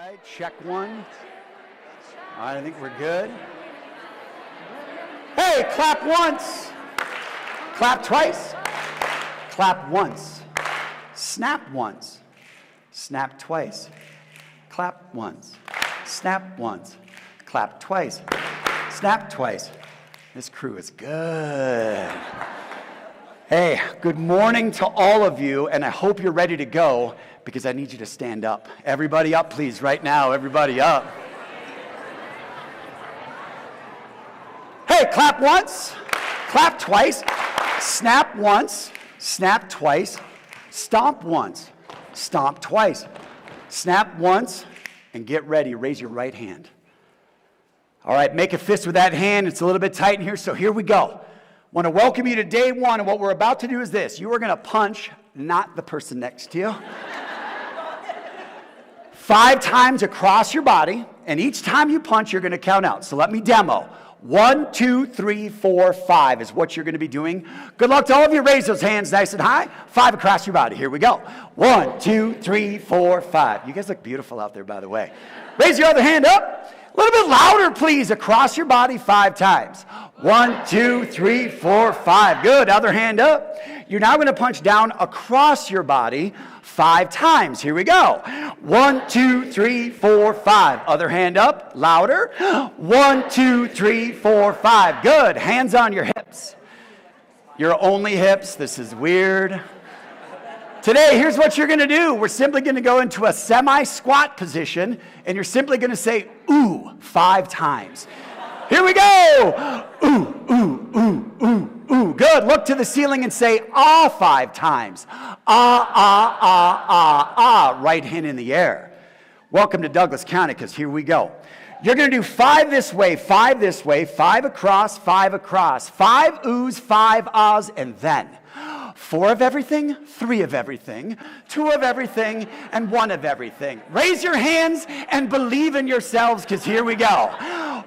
right, check one. All right, I think we're good. Hey, clap once. Clap twice. Clap once. Snap once. Snap twice. Clap once. Snap once. Clap twice. Snap twice. This crew is good. Hey, good morning to all of you, and I hope you're ready to go because I need you to stand up. Everybody up, please, right now. Everybody up. Hey, clap once, clap twice, snap once, snap twice, stomp once, stomp twice, snap once, and get ready. Raise your right hand. All right, make a fist with that hand. It's a little bit tight in here, so here we go. I want to welcome you to day one, and what we're about to do is this. You are going to punch, not the person next to you, 5 times across your body, and each time you punch, you're going to count out. So let me demo. 1, 2, 3, 4, 5 is what you're going to be doing. Good luck to all of you. Raise those hands nice and high. 5 across your body. Here we go. 1, 2, 3, 4, 5. You guys look beautiful out there, by the way. Raise your other hand up. A little bit louder, please, across your body 5 times. 1, 2, 3, 4, 5. Good. Other hand up. You're now going to punch down across your body 5 times. Here we go. 1, 2, 3, 4, 5. Other hand up. Louder. 1, 2, 3, 4, 5. Good. Hands on your hips. Your only hips. This is weird. Today, here's what you're going to do. We're simply going to go into a semi-squat position, and you're simply going to say, ooh, 5 times. Here we go. Ooh, ooh, ooh, ooh, ooh. Good. Look to the ceiling and say, ah, 5 times. Ah, ah, ah, ah, ah. Right hand in the air. Welcome to Douglas County, because here we go. You're going to do 5 this way, 5 this way, 5 across, 5 across. 5 oohs, 5 ahs, and then 4 of everything, 3 of everything, 2 of everything, and 1 of everything. Raise your hands and believe in yourselves, because here we go.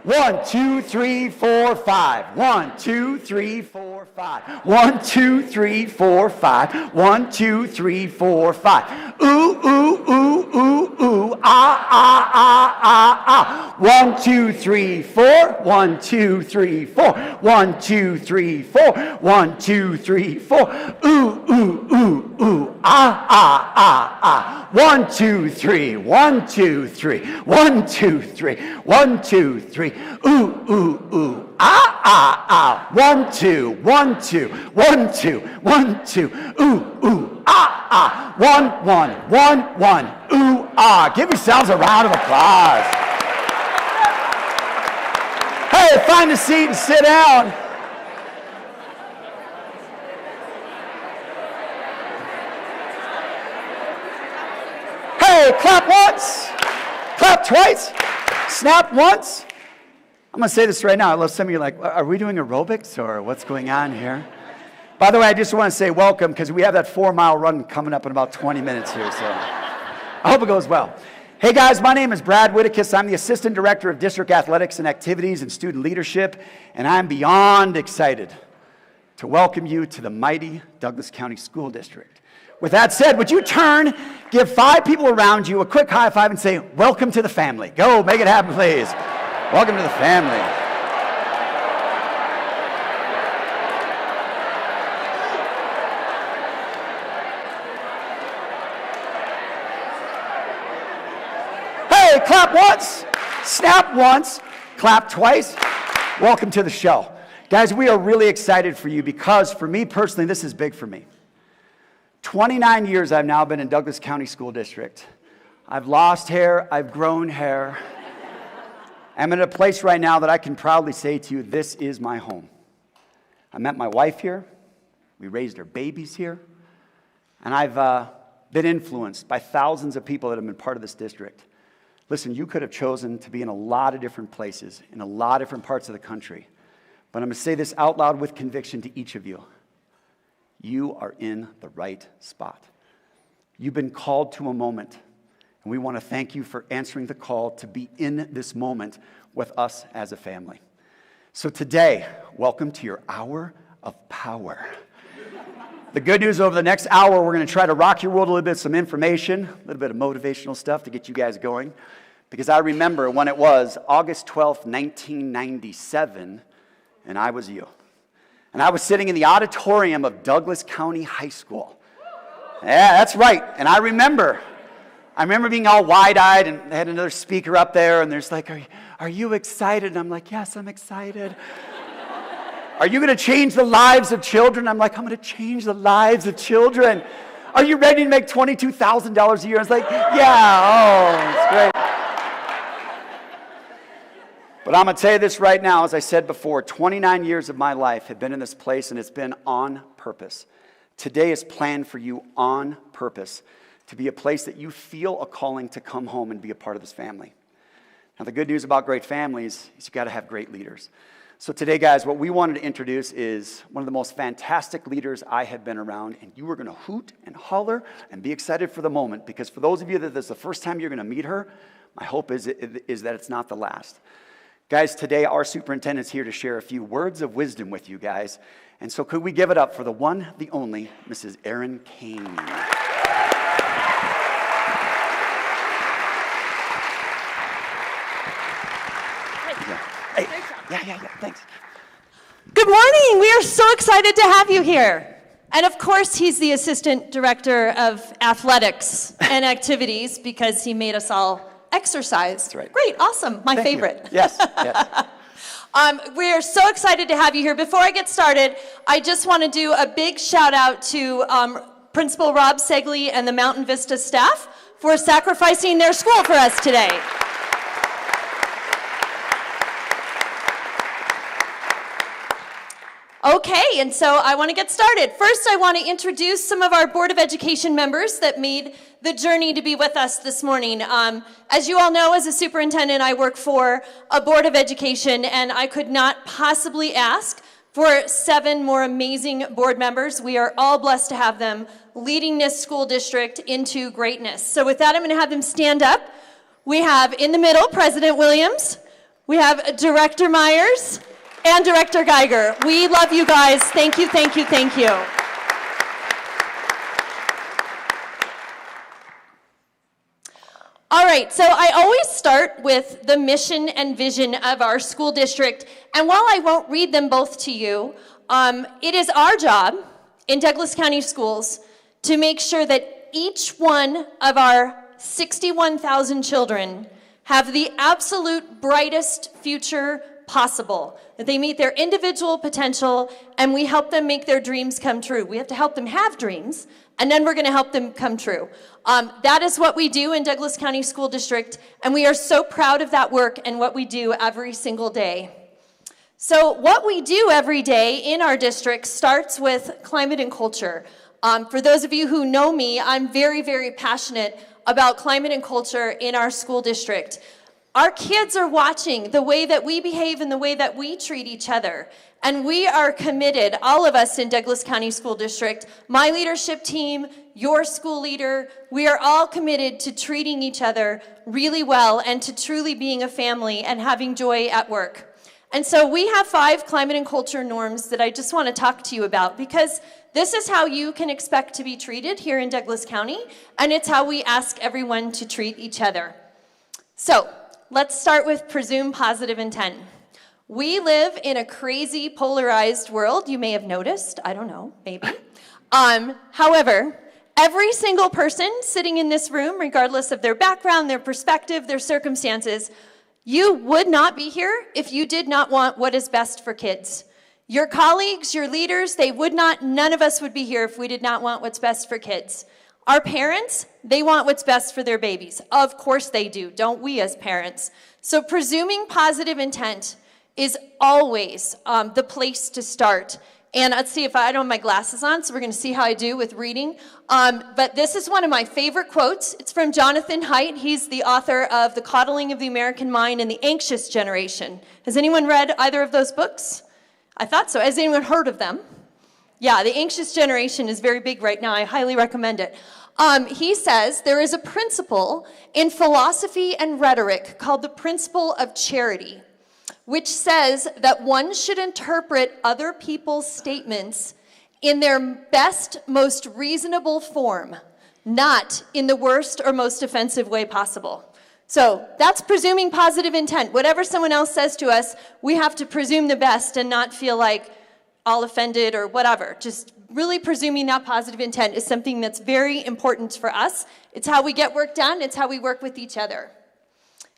1, 2, 3, 4, 5. 1, 2, 3, 4, 5. 1, 2, 3, 4, 5. 1, 2, 3, 4, 5. Ooh, ooh, ooh, ooh, ooh. Ah, ah, ah, ah, ah. 1, 2, 3, 4. 1, 2, 3, 4. 1, 2, 3, 4. 1, 2, 3, 4. Ooh, ooh, ooh, ooh. Ah, ah, ah, ah. 1, 2, 3. 1, 2, 3. 1, 2, 3. 1, 2, 3. Ooh, ooh, ooh. Ah, ah, ah. 1, 2. 1, 2. 1, 2. 1, 2. Ooh, ooh. Ah, ah. 1, 1. 1, 1. Ooh, ah. Give yourselves a round of applause. Hey, find a seat and sit down. Hey, clap once, clap twice, snap once. I'm going to say this right now. I love some of you like, are we doing aerobics or what's going on here? By the way, I just want to say welcome because we have that 4-mile run coming up in about 20 minutes here. So I hope it goes well. Hey guys, my name is Brad Whittakis. I'm the Assistant Director of District Athletics and Activities and Student Leadership, and I'm beyond excited to welcome you to the mighty Douglas County School District. With that said, would you turn, give 5 people around you a quick high five and say, welcome to the family. Go, make it happen, please. Welcome to the family. Hey, clap once, snap once, clap twice. Welcome to the show. Guys, we are really excited for you because for me personally, this is big for me. 29 years I've now been in Douglas County School District. I've lost hair, I've grown hair. I'm in a place right now that I can proudly say to you, this is my home. I met my wife here, we raised our babies here, and I've been influenced by thousands of people that have been part of this district. Listen, you could have chosen to be in a lot of different places, in a lot of different parts of the country, but I'm going to say this out loud with conviction to each of you. You are in the right spot. You've been called to a moment, and we want to thank you for answering the call to be in this moment with us as a family. So today, welcome to your hour of power. The good news, over the next hour, we're going to try to rock your world a little bit, some information, a little bit of motivational stuff to get you guys going. because I remember when it was August 12th, 1997, and I was you. And I was sitting in the auditorium of Douglas County High School. Yeah, that's right. And I remember being all wide-eyed, and they had another speaker up there, and there's like, are you excited? And I'm like, yes, I'm excited. Are you going to change the lives of children? I'm like, I'm going to change the lives of children. Are you ready to make $22,000 a year? I was like, yeah, it's great. But I'm going to tell you this right now, as I said before, 29 years of my life have been in this place, and it's been on purpose. Today is planned for you on purpose, to be a place that you feel a calling to come home and be a part of this family. Now, the good news about great families is you got to have great leaders. So today, guys, what we wanted to introduce is one of the most fantastic leaders I have been around, and you are going to hoot and holler and be excited for the moment, because for those of you that this is the first time you're going to meet her, my hope is that it's not the last. Guys, today our superintendent's here to share a few words of wisdom with you guys, and so could we give it up for the one, the only, Mrs. Erin Kane. Yeah, thanks. Good morning. We are so excited to have you here. And of course, he's the Assistant Director of Athletics and Activities because he made us all exercise. That's right. Great, awesome, my Thank favorite. You. Yes. We're so excited to have you here. Before I get started, I just want to do a big shout out to Principal Rob Segley and the Mountain Vista staff for sacrificing their school for us today. Okay, and so I want to get started. First, I want to introduce some of our Board of Education members that made the journey to be with us this morning. As you all know, as a superintendent, I work for a Board of Education, and I could not possibly ask for 7 more amazing board members. We are all blessed to have them leading this school district into greatness. So with that, I'm going to have them stand up. We have in the middle, President Williams. We have Director Myers. And Director Geiger. We love you guys. Thank you, thank you, thank you. All right, so I always start with the mission and vision of our school district. And while I won't read them both to you, it is our job in Douglas County Schools to make sure that each one of our 61,000 children have the absolute brightest future possible, that they meet their individual potential, and we help them make their dreams come true. We have to help them have dreams, and then we're going to help them come true. That is what we do in Douglas County School District, and we are so proud of that work and what we do every single day. So what we do every day in our district starts with climate and culture. For those of you who know me, I'm very, very passionate about climate and culture in our school district. Our kids are watching the way that we behave and the way that we treat each other. And we are committed, all of us in Douglas County School District, my leadership team, your school leader, we are all committed to treating each other really well and to truly being a family and having joy at work. And so we have 5 climate and culture norms that I just want to talk to you about, because this is how you can expect to be treated here in Douglas County, and it's how we ask everyone to treat each other. So, let's start with presume positive intent. We live in a crazy polarized world. You may have noticed. I don't know, maybe. However, every single person sitting in this room, regardless of their background, their perspective, their circumstances, you would not be here if you did not want what is best for kids. Your colleagues, your leaders, none of us would be here if we did not want what's best for kids. Our parents, they want what's best for their babies. Of course they do, don't we as parents? So presuming positive intent is always the place to start. And let's see if I don't have my glasses on, so we're going to see how I do with reading. But this is one of my favorite quotes. It's from Jonathan Haidt. He's the author of The Coddling of the American Mind and The Anxious Generation. Has anyone read either of those books? I thought so. Has anyone heard of them? Yeah, The Anxious Generation is very big right now. I highly recommend it. He says there is a principle in philosophy and rhetoric called the principle of charity, which says that one should interpret other people's statements in their best, most reasonable form, not in the worst or most offensive way possible. So that's presuming positive intent. Whatever someone else says to us, we have to presume the best and not feel like all offended or whatever. Just really presuming that positive intent is something that's very important for us. It's how we get work done. It's how we work with each other.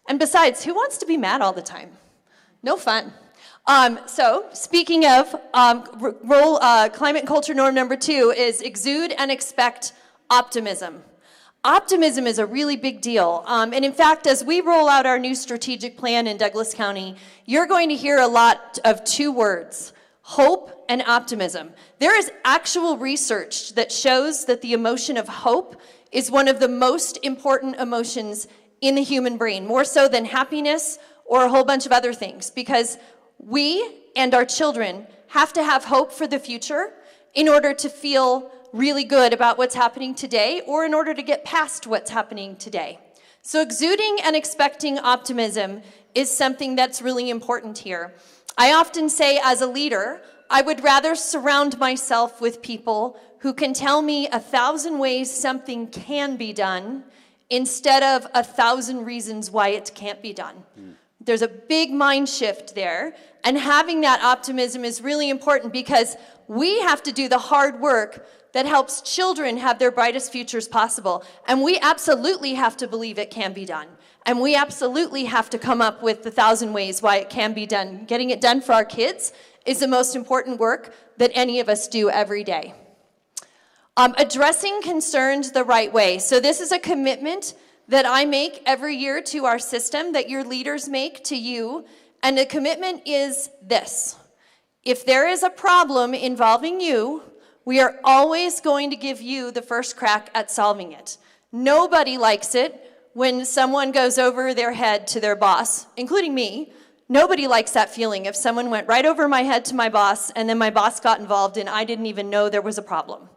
And besides, who wants to be mad all the time? No fun. So speaking of climate and culture norm number 2 is exude and expect optimism. Optimism is a really big deal. And in fact, as we roll out our new strategic plan in Douglas County, you're going to hear a lot of 2 words, hope and optimism. There is actual research that shows that the emotion of hope is one of the most important emotions in the human brain, more so than happiness or a whole bunch of other things, because we and our children have to have hope for the future in order to feel really good about what's happening today or in order to get past what's happening today. So exuding and expecting optimism is something that's really important here. I often say as a leader, I would rather surround myself with people who can tell me 1,000 ways something can be done instead of 1,000 reasons why it can't be done. There's a big mind shift there, and having that optimism is really important because we have to do the hard work that helps children have their brightest futures possible. And we absolutely have to believe it can be done. And we absolutely have to come up with 1,000 ways why it can be done. Getting it done for our kids is the most important work that any of us do every day. Addressing concerns the right way. So this is a commitment that I make every year to our system, that your leaders make to you. And the commitment is this: if there is a problem involving you, we are always going to give you the first crack at solving it. Nobody likes it when someone goes over their head to their boss, including me. Nobody likes that feeling if someone went right over my head to my boss and then my boss got involved and I didn't even know there was a problem.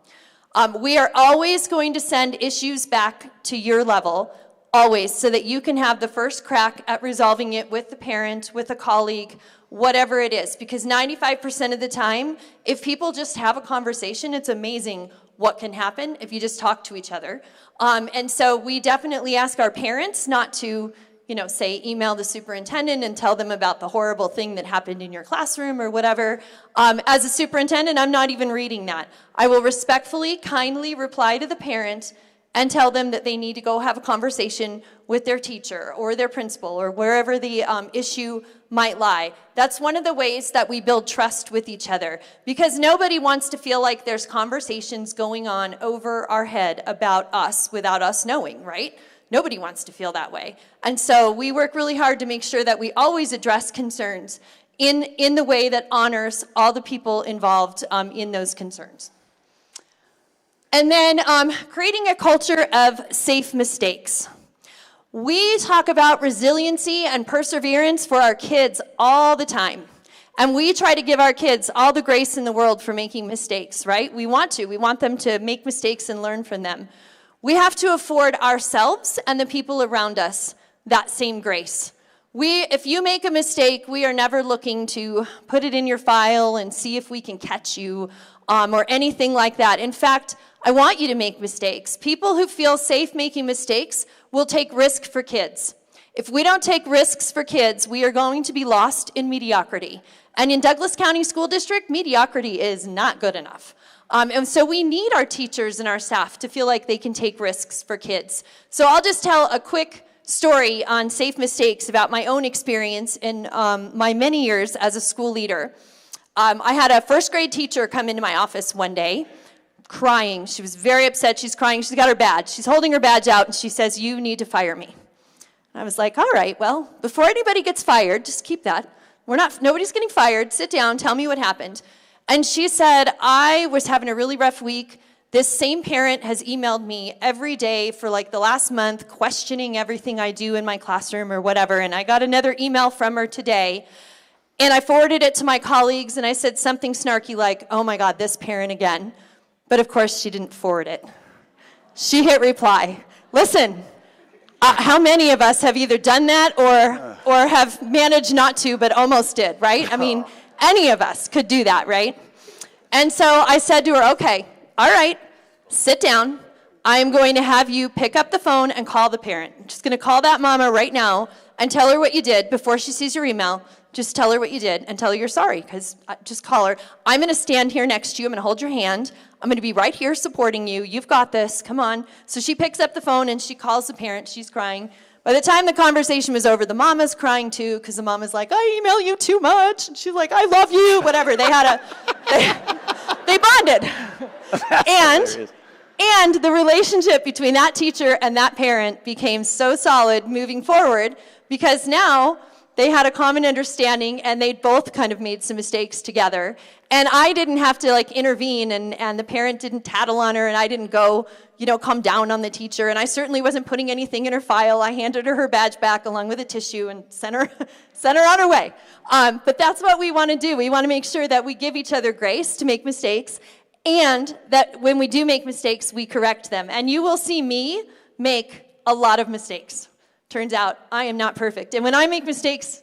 We are always going to send issues back to your level, always, so that you can have the first crack at resolving it with the parent, with a colleague, whatever it is. Because 95% of the time, if people just have a conversation, it's amazing what can happen if you just talk to each other. And so we definitely ask our parents not to, say, email the superintendent and tell them about the horrible thing that happened in your classroom or whatever. As a superintendent, I'm not even reading that. I will respectfully, kindly reply to the parent and tell them that they need to go have a conversation with their teacher or their principal or wherever the issue might lie. That's one of the ways that we build trust with each other, because nobody wants to feel like there's conversations going on over our head about us without us knowing, right? Nobody wants to feel that way. And so we work really hard to make sure that we always address concerns in the way that honors all the people involved in those concerns. And then creating a culture of safe mistakes. We talk about resiliency and perseverance for our kids all the time. And we try to give our kids all the grace in the world for making mistakes, right? We want to. We want them to make mistakes and learn from them. We have to afford ourselves and the people around us that same grace. If you make a mistake, we are never looking to put it in your file and see if we can catch you or anything like that. In fact, I want you to make mistakes. People who feel safe making mistakes will take risk for kids. If we don't take risks for kids, we are going to be lost in mediocrity. And in Douglas County School District, mediocrity is not good enough. And so we need our teachers and our staff to feel like they can take risks for kids. So I'll just tell a quick story on safe mistakes about my own experience in my many years as a school leader. I had a first grade teacher come into my office one day, crying. She was very upset. She's crying. She's got her badge. She's holding her badge out, and she says, "You need to fire me." And I was like, all right, well, before anybody gets fired, just keep that. Nobody's getting fired. Sit down. Tell me what happened. And she said, I was having a really rough week. This same parent has emailed me every day for like the last month, questioning everything I do in my classroom or whatever. And I got another email from her today. And I forwarded it to my colleagues, and I said something snarky like, oh my God, this parent again. But of course, she didn't forward it. She hit reply. Listen, how many of us have either done that or have managed not to, but almost did, right? I mean, any of us could do that, right? And so I said to her, okay, all right, sit down. I'm going to have you pick up the phone and call the parent. I'm just going to call that mama right now and tell her what you did before she sees your email. Just tell her what you did and tell her you're sorry, because just call her. I'm going to stand here next to you. I'm going to hold your hand. I'm going to be right here supporting you. You've got this. Come on. So she picks up the phone and she calls the parent. She's crying. By the time the conversation was over, the mama's crying too, because the mama's like, I email you too much. And she's like, I love you, whatever. They bonded. And the relationship between that teacher and that parent became so solid moving forward, because now they had a common understanding and they'd both kind of made some mistakes together. And I didn't have to like intervene, and the parent didn't tattle on her, and I didn't go, come down on the teacher. And I certainly wasn't putting anything in her file. I handed her bbadge back along with a tissue and sent her on her way. But that's what we want to do. We want to make sure that we give each other grace to make mistakes, and that when we do make mistakes, we correct them. And you will see me make a lot of mistakes. Turns out I am not perfect. And when I make mistakes,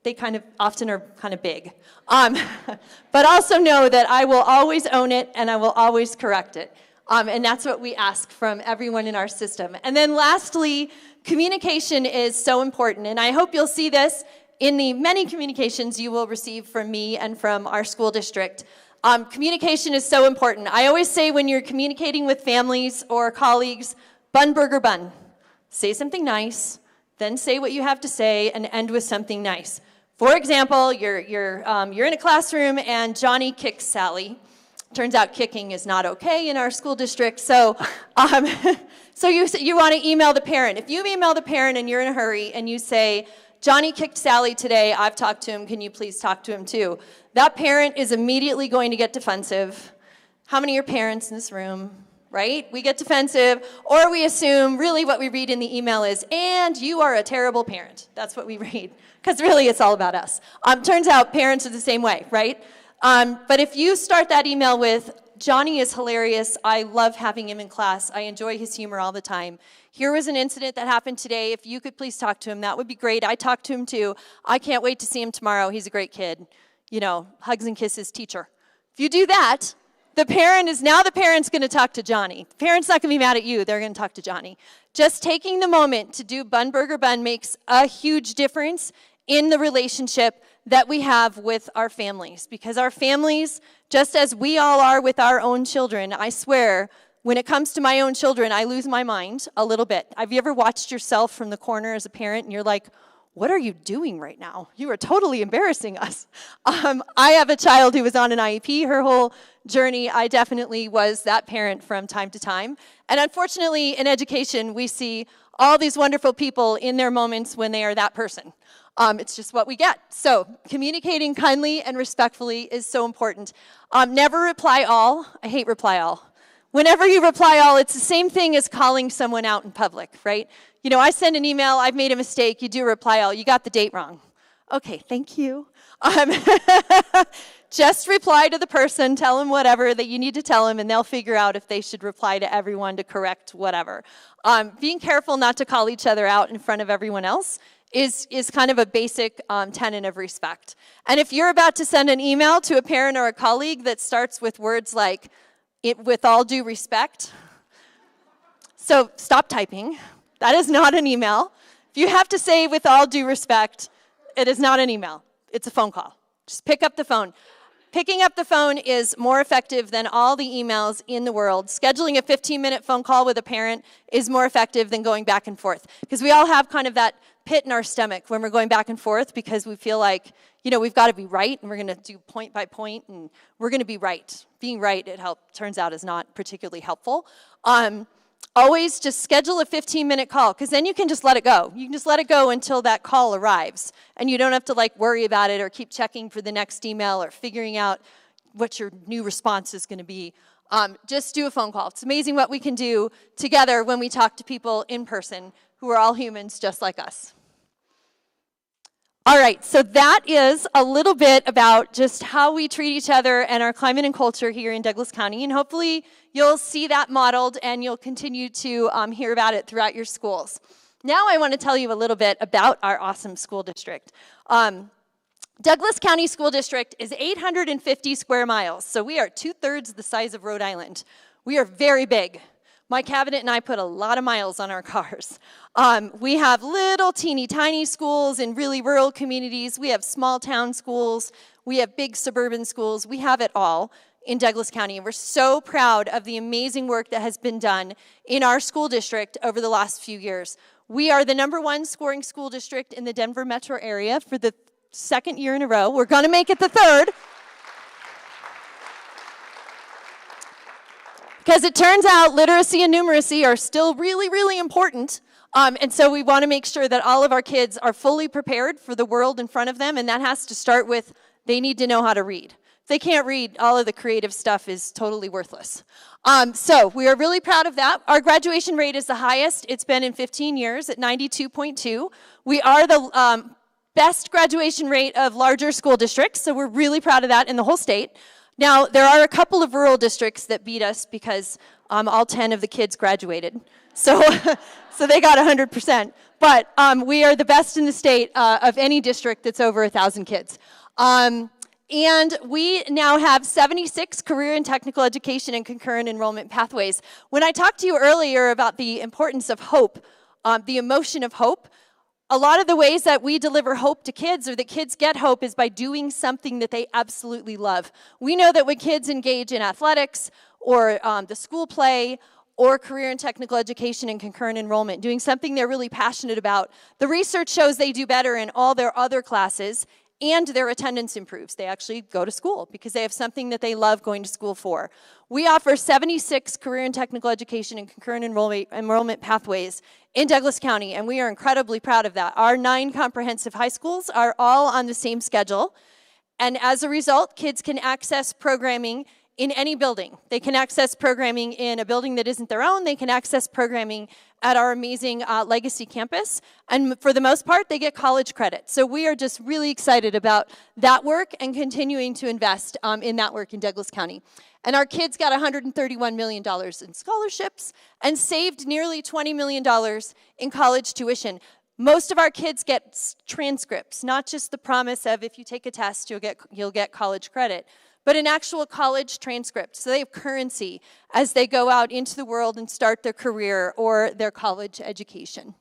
they often are kind of big. But also know that I will always own it and I will always correct it. And that's what we ask from everyone in our system. And then lastly, communication is so important. And I hope you'll see this in the many communications you will receive from me and from our school district. Communication is so important. I always say when you're communicating with families or colleagues, bun, burger, bun. Say something nice, then say what you have to say, and end with something nice. For example, you're in a classroom and Johnny kicks Sally. Turns out kicking is not okay in our school district, so you want to email the parent. If you email the parent and you're in a hurry and you say, Johnny kicked Sally today, I've talked to him, can you please talk to him too? That parent is immediately going to get defensive. How many are parents in this room? Right? We get defensive, or we assume really what we read in the email is, and you are a terrible parent. That's what we read, because really it's all about us. Turns out parents are the same way, right? But if you start that email with, Johnny is hilarious, I love having him in class, I enjoy his humor all the time. Here was an incident that happened today, if you could please talk to him, that would be great. I talked to him too. I can't wait to see him tomorrow, he's a great kid. Hugs and kisses, teacher. If you do that, the parent's going to talk to Johnny. The parent's not going to be mad at you. They're going to talk to Johnny. Just taking the moment to do bun, burger, bun makes a huge difference in the relationship that we have with our families. Because our families, just as we all are with our own children, I swear, when it comes to my own children, I lose my mind a little bit. Have you ever watched yourself from the corner as a parent and you're like, what are you doing right now? You are totally embarrassing us. I have a child who was on an IEP her whole journey. I definitely was that parent from time to time. And unfortunately, in education, we see all these wonderful people in their moments when they are that person. It's just what we get. So communicating kindly and respectfully is so important. Never reply all. I hate reply all. Whenever you reply all, it's the same thing as calling someone out in public, right? I send an email, I've made a mistake, you do reply all, you got the date wrong. Okay, thank you. Just reply to the person, tell them whatever that you need to tell them, and they'll figure out if they should reply to everyone to correct whatever. Being careful not to call each other out in front of everyone else is kind of a basic tenet of respect. And if you're about to send an email to a parent or a colleague that starts with words like, with all due respect, so stop typing. That is not an email. If you have to say with all due respect, it is not an email. It's a phone call. Just pick up the phone. Picking up the phone is more effective than all the emails in the world. Scheduling a 15-minute phone call with a parent is more effective than going back and forth. Because we all have kind of that pit in our stomach when we're going back and forth because we feel like, we've got to be right and we're going to do point by point and we're going to be right. Being right, turns out, is not particularly helpful. Always just schedule a 15-minute call because then you can just let it go. You can just let it go until that call arrives. And you don't have to worry about it or keep checking for the next email or figuring out what your new response is going to be. Just do a phone call. It's amazing what we can do together when we talk to people in person who are all humans just like us. All right, so that is a little bit about just how we treat each other and our climate and culture here in Douglas County, and hopefully you'll see that modeled and you'll continue to hear about it throughout your schools. Now I want to tell you a little bit about our awesome school district. Douglas County School District is 850 square miles, so we are 2/3 the size of Rhode Island. We are very big. My cabinet and I put a lot of miles on our cars. We have little teeny tiny schools in really rural communities. We have small town schools. We have big suburban schools. We have it all in Douglas County. And we're so proud of the amazing work that has been done in our school district over the last few years. We are the #1 scoring school district in the Denver metro area for the second year in a row. We're going to make it the third. Because it turns out literacy and numeracy are still really, really important. And so we want to make sure that all of our kids are fully prepared for the world in front of them, and that has to start with they need to know how to read. If they can't read, all of the creative stuff is totally worthless. So we are really proud of that. Our graduation rate is the highest it's been in 15 years at 92.2. We are the best graduation rate of larger school districts, so we're really proud of that in the whole state. Now, there are a couple of rural districts that beat us because all 10 of the kids graduated. So, so they got 100%. But we are the best in the state of any district that's over 1,000 kids. And we now have 76 career and technical education and concurrent enrollment pathways. When I talked to you earlier about the importance of hope, the emotion of hope, a lot of the ways that we deliver hope to kids or that kids get hope is by doing something that they absolutely love. We know that when kids engage in athletics or the school play or career and technical education and concurrent enrollment, doing something they're really passionate about, the research shows they do better in all their other classes and their attendance improves. They actually go to school because they have something that they love going to school for. We offer 76 career and technical education and concurrent enrollment pathways in Douglas County, and we are incredibly proud of that. Our 9 comprehensive high schools are all on the same schedule, and as a result, kids can access programming in any building. They can access programming in a building that isn't their own. They can access programming at our amazing Legacy campus. And for the most part, they get college credit. So we are just really excited about that work and continuing to invest in that work in Douglas County. And our kids got $131 million in scholarships and saved nearly $20 million in college tuition. Most of our kids get transcripts, not just the promise of if you take a test, you'll get college credit, but an actual college transcript. So they have currency as they go out into the world and start their career or their college education.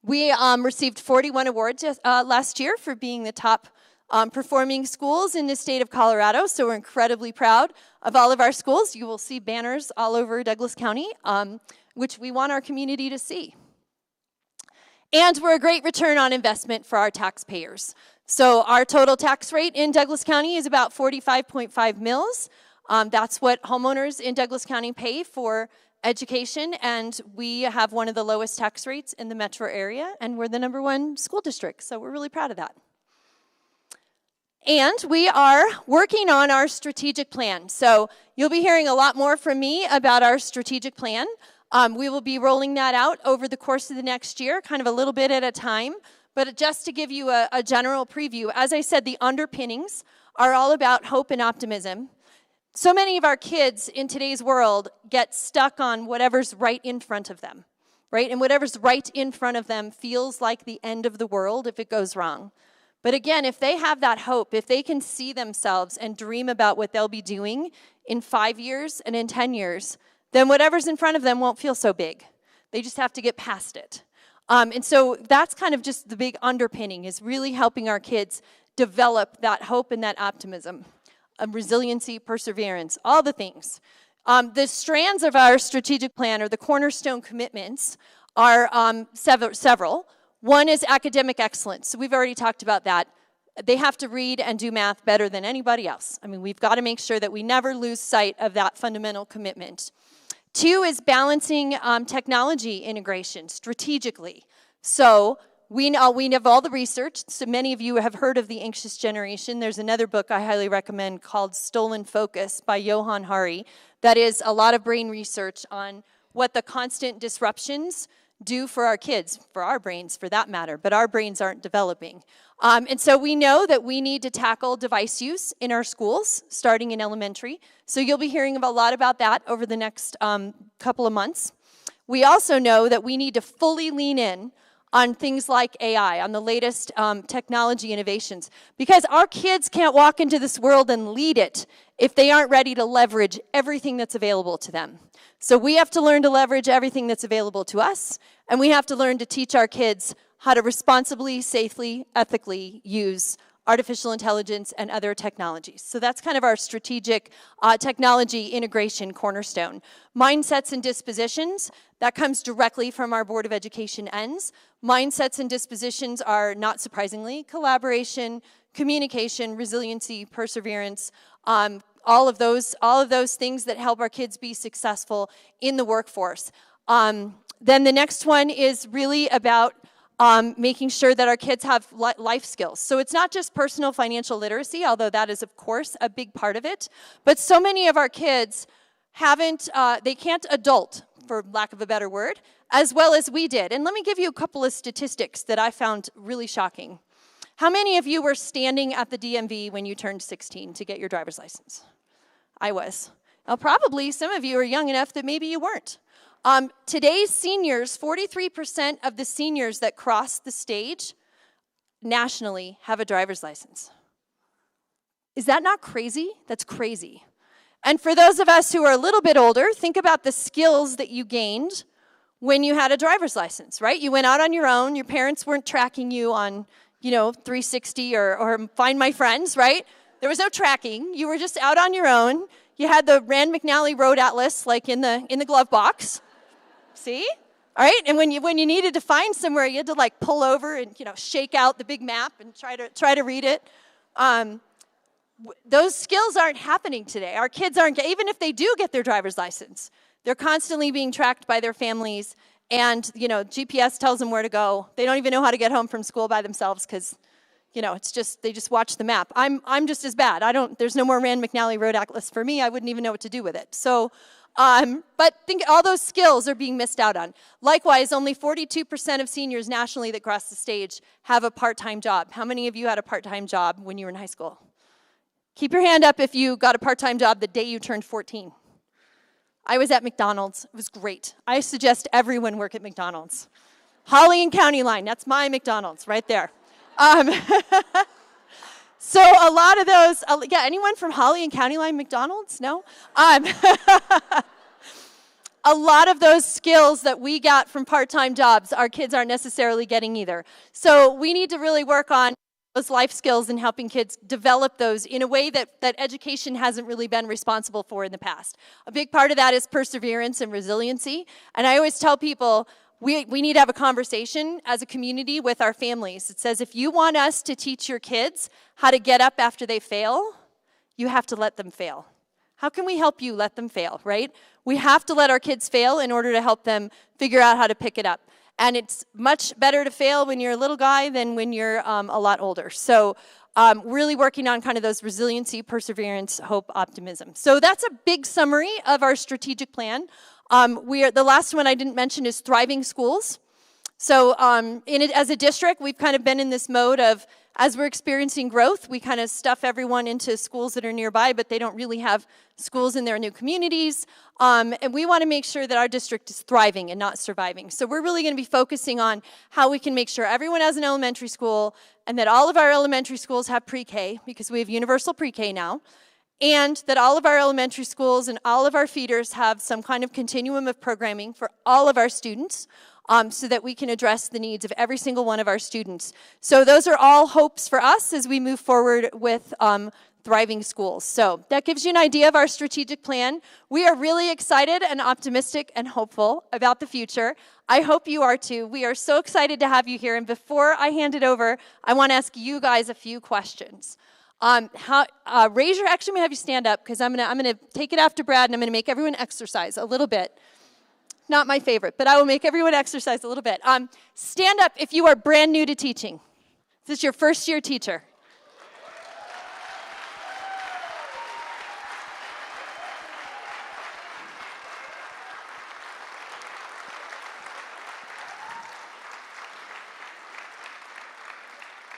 We received 41 awards last year for being the top performing schools in the state of Colorado, so we're incredibly proud of all of our schools. You will see banners all over Douglas County, which we want our community to see. And we're a great return on investment for our taxpayers. So our total tax rate in Douglas County is about 45.5 mils. That's what homeowners in Douglas County pay for education, and we have one of the lowest tax rates in the metro area, and we're the #1 school district, so we're really proud of that. And we are working on our strategic plan. So you'll be hearing a lot more from me about our strategic plan. We will be rolling that out over the course of the next year, kind of a little bit at a time. But just to give you a general preview, as I said, the underpinnings are all about hope and optimism. So many of our kids in today's world get stuck on whatever's right in front of them, right? And whatever's right in front of them feels like the end of the world if it goes wrong. But again, if they have that hope, if they can see themselves and dream about what they'll be doing in 5 years and in 10 years, then whatever's in front of them won't feel so big. They just have to get past it. And so that's kind of just the big underpinning, is really helping our kids develop that hope and that optimism, resiliency, perseverance, all the things. The strands of our strategic plan, or the cornerstone commitments, are several. One is academic excellence. So we've already talked about that. They have to read and do math better than anybody else. I mean, we've got to make sure that we never lose sight of that fundamental commitment. 2 is balancing technology integration strategically. So we have all the research. So many of you have heard of The Anxious Generation. There's another book I highly recommend called Stolen Focus by Johan Hari that is a lot of brain research on what the constant disruptions do for our kids, for our brains for that matter, but our brains aren't developing. And so we know that we need to tackle device use in our schools, starting in elementary. So you'll be hearing a lot about that over the next couple of months. We also know that we need to fully lean in on things like AI, on the latest technology innovations. Because our kids can't walk into this world and lead it if they aren't ready to leverage everything that's available to them. So we have to learn to leverage everything that's available to us, and we have to learn to teach our kids how to responsibly, safely, ethically use artificial intelligence and other technologies. So that's kind of our strategic technology integration cornerstone. Mindsets and dispositions, that comes directly from our Board of Education ends. Mindsets and dispositions are, not surprisingly, collaboration, communication, resiliency, perseverance, all of those things that help our kids be successful in the workforce. Then the next one is really about making sure that our kids have life skills. So it's not just personal financial literacy, although that is, of course, a big part of it. But so many of our kids they can't adult, for lack of a better word, as well as we did. And let me give you a couple of statistics that I found really shocking. How many of you were standing at the DMV when you turned 16 to get your driver's license? I was. Now, probably some of you are young enough that maybe you weren't. Today's seniors, 43% of the seniors that cross the stage nationally have a driver's license. Is that not crazy? That's crazy. And for those of us who are a little bit older, think about the skills that you gained when you had a driver's license, right? You went out on your own. Your parents weren't tracking you on, 360 or Find My Friends, right? There was no tracking. You were just out on your own. You had the Rand McNally Road Atlas, like in the glove box. See? All right? And when you needed to find somewhere, you had to like pull over and, shake out the big map and try to read it. Those skills aren't happening today. Our kids aren't, even if they do get their driver's license, they're constantly being tracked by their families, and, GPS tells them where to go. They don't even know how to get home from school by themselves because, they just watch the map. I'm just as bad. There's no more Rand McNally Road Atlas for me. I wouldn't even know what to do with it. So, but think all those skills are being missed out on. Likewise, only 42% of seniors nationally that cross the stage have a part-time job. How many of you had a part-time job when you were in high school? Keep your hand up if you got a part-time job the day you turned 14. I was at McDonald's. It was great. I suggest everyone work at McDonald's. Holly and County Line, that's my McDonald's right there. So a lot of those, anyone from Holly and County Line McDonald's? No? A lot of those skills that we got from part-time jobs, our kids aren't necessarily getting either. So we need to really work on those life skills and helping kids develop those in a way that education hasn't really been responsible for in the past. A big part of that is perseverance and resiliency. And I always tell people, we need to have a conversation as a community with our families. It says, if you want us to teach your kids how to get up after they fail, you have to let them fail. How can we help you let them fail, right? We have to let our kids fail in order to help them figure out how to pick it up. And it's much better to fail when you're a little guy than when you're a lot older. So really working on kind of those resiliency, perseverance, hope, optimism. So that's a big summary of our strategic plan. The last one I didn't mention is thriving schools. So as a district, we've kind of been in this mode of, as we're experiencing growth, we kind of stuff everyone into schools that are nearby, but they don't really have schools in their new communities. And we want to make sure that our district is thriving and not surviving. So we're really going to be focusing on how we can make sure everyone has an elementary school and that all of our elementary schools have pre-K, because we have universal pre-K now, and that all of our elementary schools and all of our feeders have some kind of continuum of programming for all of our students, so that we can address the needs of every single one of our students. So those are all hopes for us as we move forward with thriving schools. So that gives you an idea of our strategic plan. We are really excited and optimistic and hopeful about the future. I hope you are too. We are so excited to have you here. And before I hand it over, I want to ask you guys a few questions. Raise your, actually I'm gonna have you stand up because I'm gonna take it after Brad and I'm gonna make everyone exercise a little bit. Not my favorite, but I will make everyone exercise a little bit. Stand up if you are brand new to teaching. This is your first year teacher.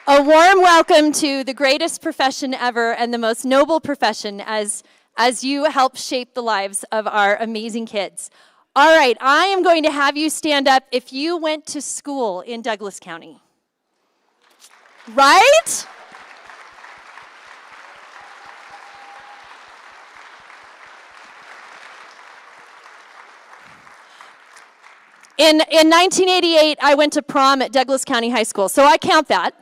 A warm welcome to the greatest profession ever and the most noble profession as you help shape the lives of our amazing kids. All right, I am going to have you stand up if you went to school in Douglas County. Right? In 1988, I went to prom at Douglas County High School, so I count that.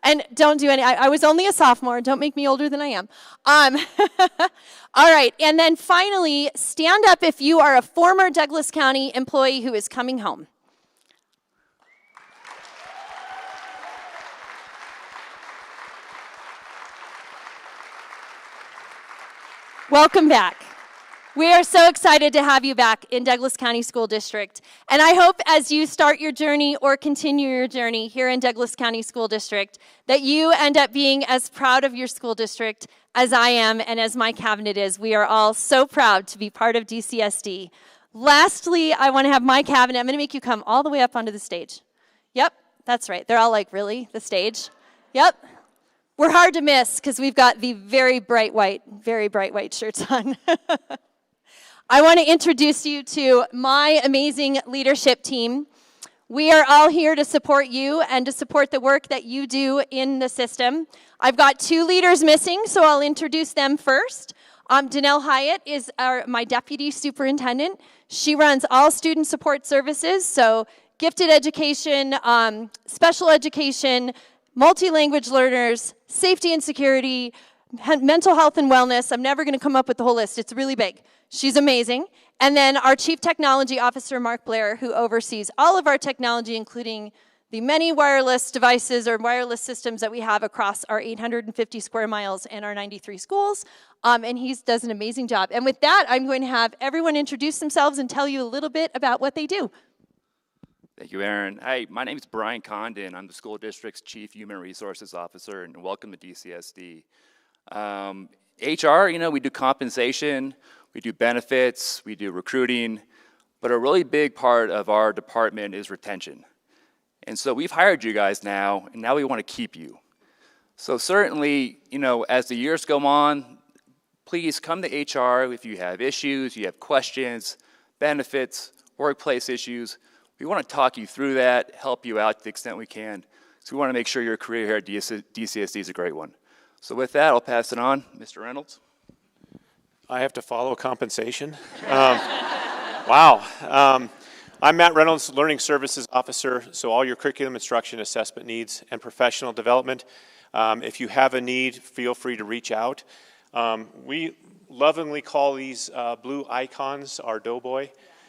And don't do any, I was only a sophomore, don't make me older than I am. All right, and then finally, stand up if you are a former Douglas County employee who is coming home. Welcome back. We are so excited to have you back in Douglas County School District. And I hope as you start your journey or continue your journey here in Douglas County School District, that you end up being as proud of your school district as I am and as my cabinet is. We are all so proud to be part of DCSD. Lastly, I want to have my cabinet. I'm going to make you come all the way up onto the stage. Yep, that's right. They're all like, really? The stage? Yep. We're hard to miss because we've got the very bright white shirts on. I want to introduce you to my amazing leadership team. We are all here to support you and to support the work that you do in the system. I've got two leaders missing, so I'll introduce them first. Danelle Hyatt is my deputy superintendent. She runs all student support services, so gifted education, special education, multi-language learners, safety and security, mental health and wellness. I'm never going to come up with the whole list. It's really big. She's amazing. And then our Chief Technology Officer, Mark Blair, who oversees all of our technology, including the many wireless devices or wireless systems that we have across our 850 square miles and our 93 schools. And he does an amazing job. And with that, I'm going to have everyone introduce themselves and tell you a little bit about what they do. Thank you, Aaron. Hi, my name is Brian Condon. I'm the school district's Chief Human Resources Officer, and welcome to DCSD. HR, we do compensation, we do benefits, we do recruiting, but a really big part of our department is retention. And so we've hired you guys now, and now we want to keep you. So certainly, as the years go on, please come to HR if you have issues, you have questions, benefits, workplace issues. We want to talk you through that, help you out to the extent we can. So we want to make sure your career here at DCSD is a great one. So with that, I'll pass it on. Mr. Reynolds. I have to follow compensation. Wow. I'm Matt Reynolds, Learning Services Officer, so all your curriculum instruction assessment needs and professional development. If you have a need, feel free to reach out. We lovingly call these blue icons our doughboy.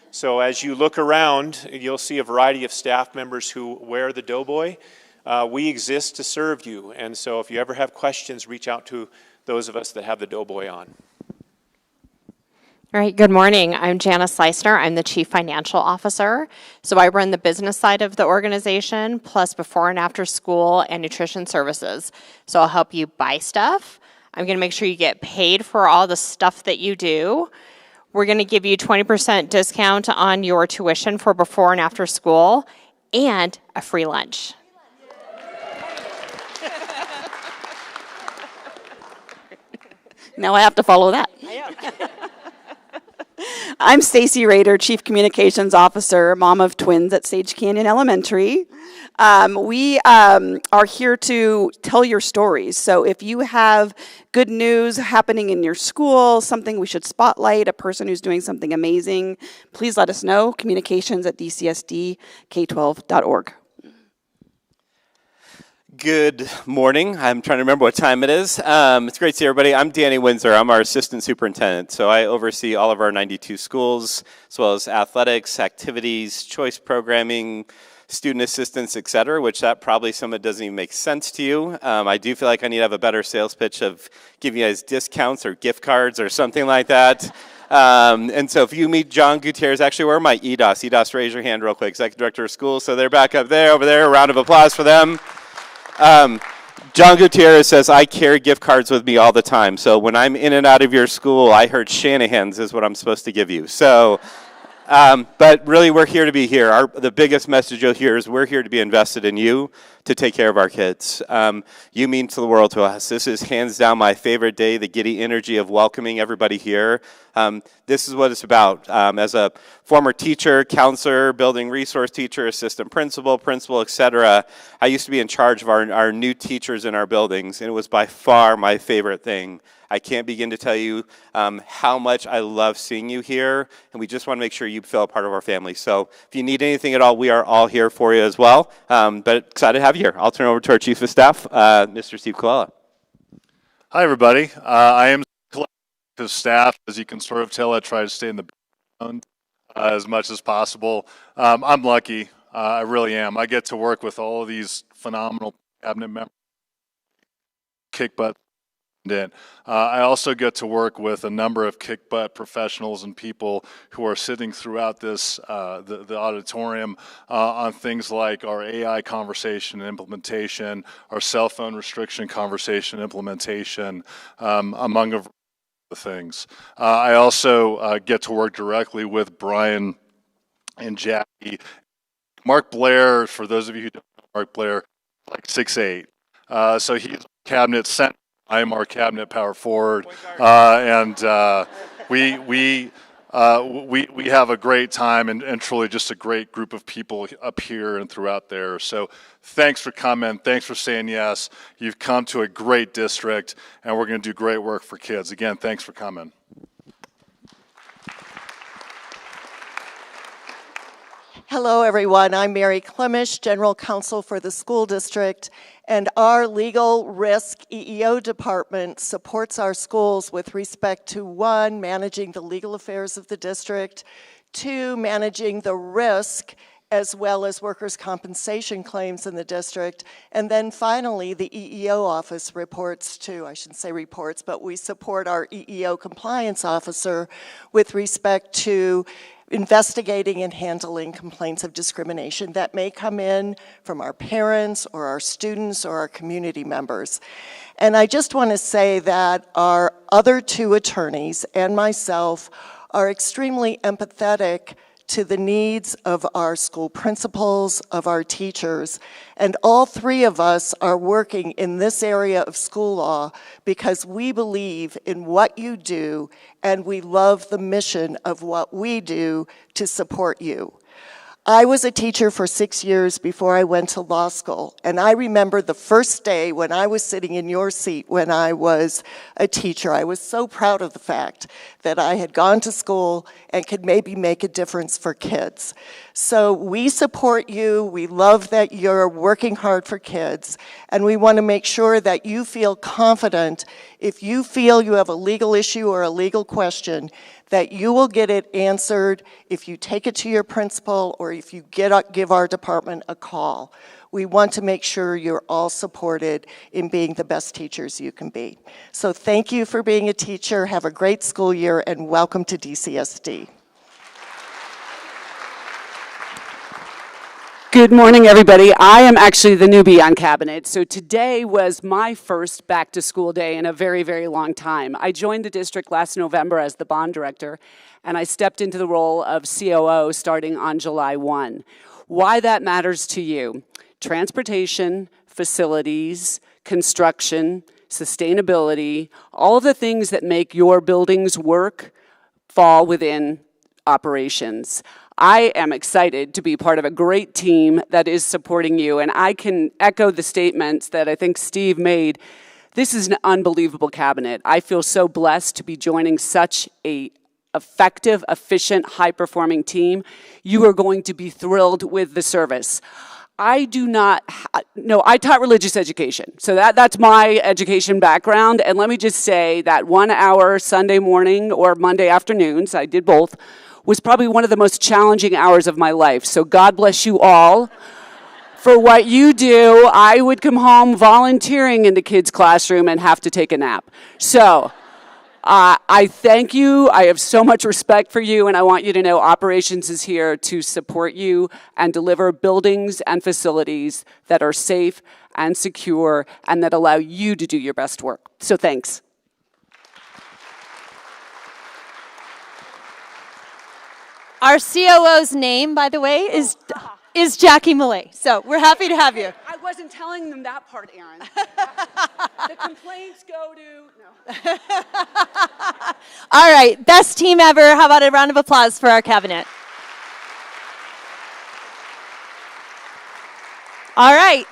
So as you look around, you'll see a variety of staff members who wear the doughboy. We exist to serve you, and so if you ever have questions, reach out to those of us that have the doughboy on. All right, good morning. I'm Janice Leisner. I'm the Chief Financial Officer. So I run the business side of the organization, plus before and after school and nutrition services. So I'll help you buy stuff. I'm going to make sure you get paid for all the stuff that you do. We're going to give you 20% discount on your tuition for before and after school and a free lunch. Now I have to follow that. I'm Stacy Rader, Chief Communications Officer, mom of twins at Sage Canyon Elementary. We are here to tell your stories. So if you have good news happening in your school, something we should spotlight, a person who's doing something amazing, please let us know. Communications@DCSDK12.org. Good morning. I'm trying to remember what time it is. It's great to see everybody. I'm Danny Windsor. I'm our assistant superintendent. So I oversee all of our 92 schools, as well as athletics, activities, choice programming, student assistance, et cetera, which that probably some of it doesn't even make sense to you. I do feel like I need to have a better sales pitch of giving you guys discounts or gift cards or something like that. And so if you meet John Gutierrez, actually, where are my EDOS? EDOS, raise your hand real quick. Executive Director of Schools. So they're back up there, over there. A round of applause for them. John Gutierrez says, I carry gift cards with me all the time. So when I'm in and out of your school, I heard Shanahan's is what I'm supposed to give you. So But really, we're here to be here. The biggest message you'll hear is we're here to be invested in you to take care of our kids. You mean to the world to us. This is hands down my favorite day, the giddy energy of welcoming everybody here. This is what it's about. As a former teacher, counselor, building resource teacher, assistant principal, etc., I used to be in charge of our new teachers in our buildings, and it was by far my favorite thing. I can't begin to tell you how much I love seeing you here, and we just want to make sure you feel a part of our family. So if you need anything at all, we are all here for you as well. But excited to have you here. I'll turn it over to our Chief of Staff, Mr. Steve Colella. Hi, everybody. I am of staff. As you can sort of tell, I try to stay in the background as much as possible. I'm lucky. I really am. I get to work with all of these phenomenal cabinet members. Kick butt. I also get to work with a number of kick butt professionals and people who are sitting throughout this the auditorium on things like our AI conversation and implementation, our cell phone restriction conversation implementation, among other things. I also get to work directly with Brian and Jackie. Mark Blair, for those of you who don't know Mark Blair, like 6'8". So he's cabinet center. I am our cabinet power forward, and we have a great time and truly just a great group of people up here and throughout there. So thanks for coming. Thanks for saying yes. You've come to a great district, and we're going to do great work for kids. Again, thanks for coming. Hello, everyone. I'm Mary Clemish, General Counsel for the school district, and our Legal Risk EEO department supports our schools with respect to 1, managing the legal affairs of the district, 2, managing the risk as well as workers' compensation claims in the district, and then finally the EEO office reports to, I shouldn't say reports, but we support our EEO compliance officer with respect to investigating and handling complaints of discrimination that may come in from our parents or our students or our community members. And I just want to say that our other 2 attorneys and myself are extremely empathetic to the needs of our school principals, of our teachers, and all 3 of us are working in this area of school law because we believe in what you do and we love the mission of what we do to support you. I was a teacher for 6 years before I went to law school, and I remember the first day when I was sitting in your seat when I was a teacher. I was so proud of the fact that I had gone to school and could maybe make a difference for kids. So we support you, we love that you're working hard for kids, and we want to make sure that you feel confident if you feel you have a legal issue or a legal question, that you will get it answered if you take it to your principal or if you give our department a call. We want to make sure you're all supported in being the best teachers you can be. So thank you for being a teacher, have a great school year, and welcome to DCSD. Good morning, everybody. I am actually the newbie on cabinet, so today was my first back to school day in a very, very long time. I joined the district last November as the bond director, and I stepped into the role of COO starting on July 1. Why that matters to you: transportation, facilities, construction, sustainability, all of the things that make your buildings work fall within operations. I am excited to be part of a great team that is supporting you, and I can echo the statements that I think Steve made. This is an unbelievable cabinet. I feel so blessed to be joining such a effective, efficient, high-performing team. You are going to be thrilled with the service. I taught religious education, so that's my education background, and let me just say that 1 hour Sunday morning or Monday afternoons, I did both, was probably one of the most challenging hours of my life. So God bless you all for what you do. I would come home volunteering in the kids' classroom and have to take a nap. So I thank you. I have so much respect for you, and I want you to know operations is here to support you and deliver buildings and facilities that are safe and secure and that allow you to do your best work. So thanks. Our COO's name, by the way, is Jackie Millay. So we're happy to have you. I wasn't telling them that part, Aaron. The complaints go to, no. All right, best team ever. How about a round of applause for our cabinet? All right.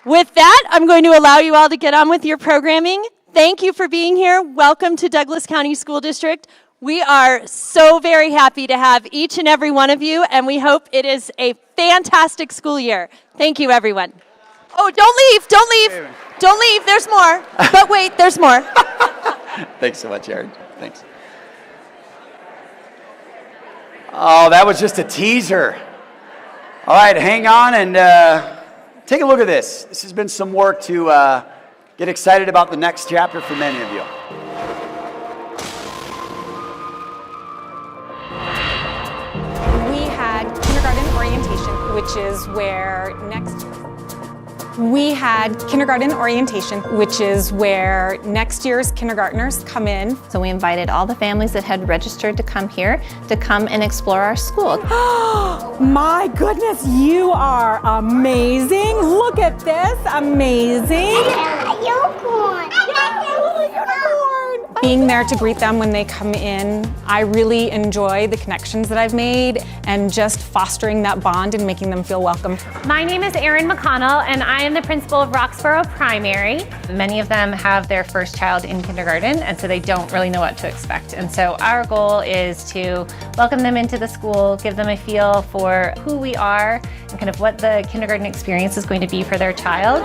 With that, I'm going to allow you all to get on with your programming. Thank you for being here. Welcome to Douglas County School District. We are so very happy to have each and every one of you, and we hope it is a fantastic school year. Thank you, everyone. Oh, don't leave, there's more. But wait, there's more. Thanks so much, Aaron. Thanks. Oh, that was just a teaser. All right, hang on and take a look at this. This has been some work to get excited about the next chapter for many of you. We had kindergarten orientation, which is where next year's kindergartners come in. So we invited all the families that had registered to come here to come and explore our school. My goodness, you are amazing. Look at this, amazing. Unicorn. Being there to greet them when they come in, I really enjoy the connections that I've made and just fostering that bond and making them feel welcome. My name is Erin McConnell, and I am the principal of Roxborough Primary. Many of them have their first child in kindergarten, and so they don't really know what to expect. And so our goal is to welcome them into the school, give them a feel for who we are and kind of what the kindergarten experience is going to be for their child.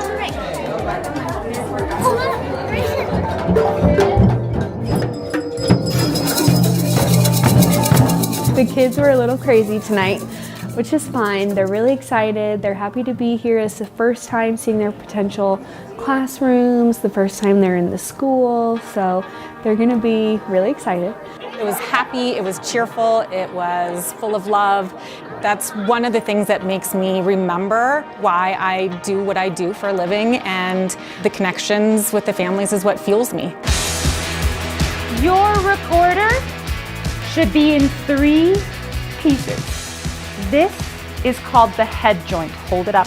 The kids were a little crazy tonight, which is fine. They're really excited. They're happy to be here. It's the first time seeing their potential classrooms, the first time they're in the school, so they're going to be really excited. It was happy, it was cheerful, it was full of love. That's one of the things that makes me remember why I do what I do for a living, and the connections with the families is what fuels me. Your recorder should be in 3 pieces. This is called the head joint. Hold it up.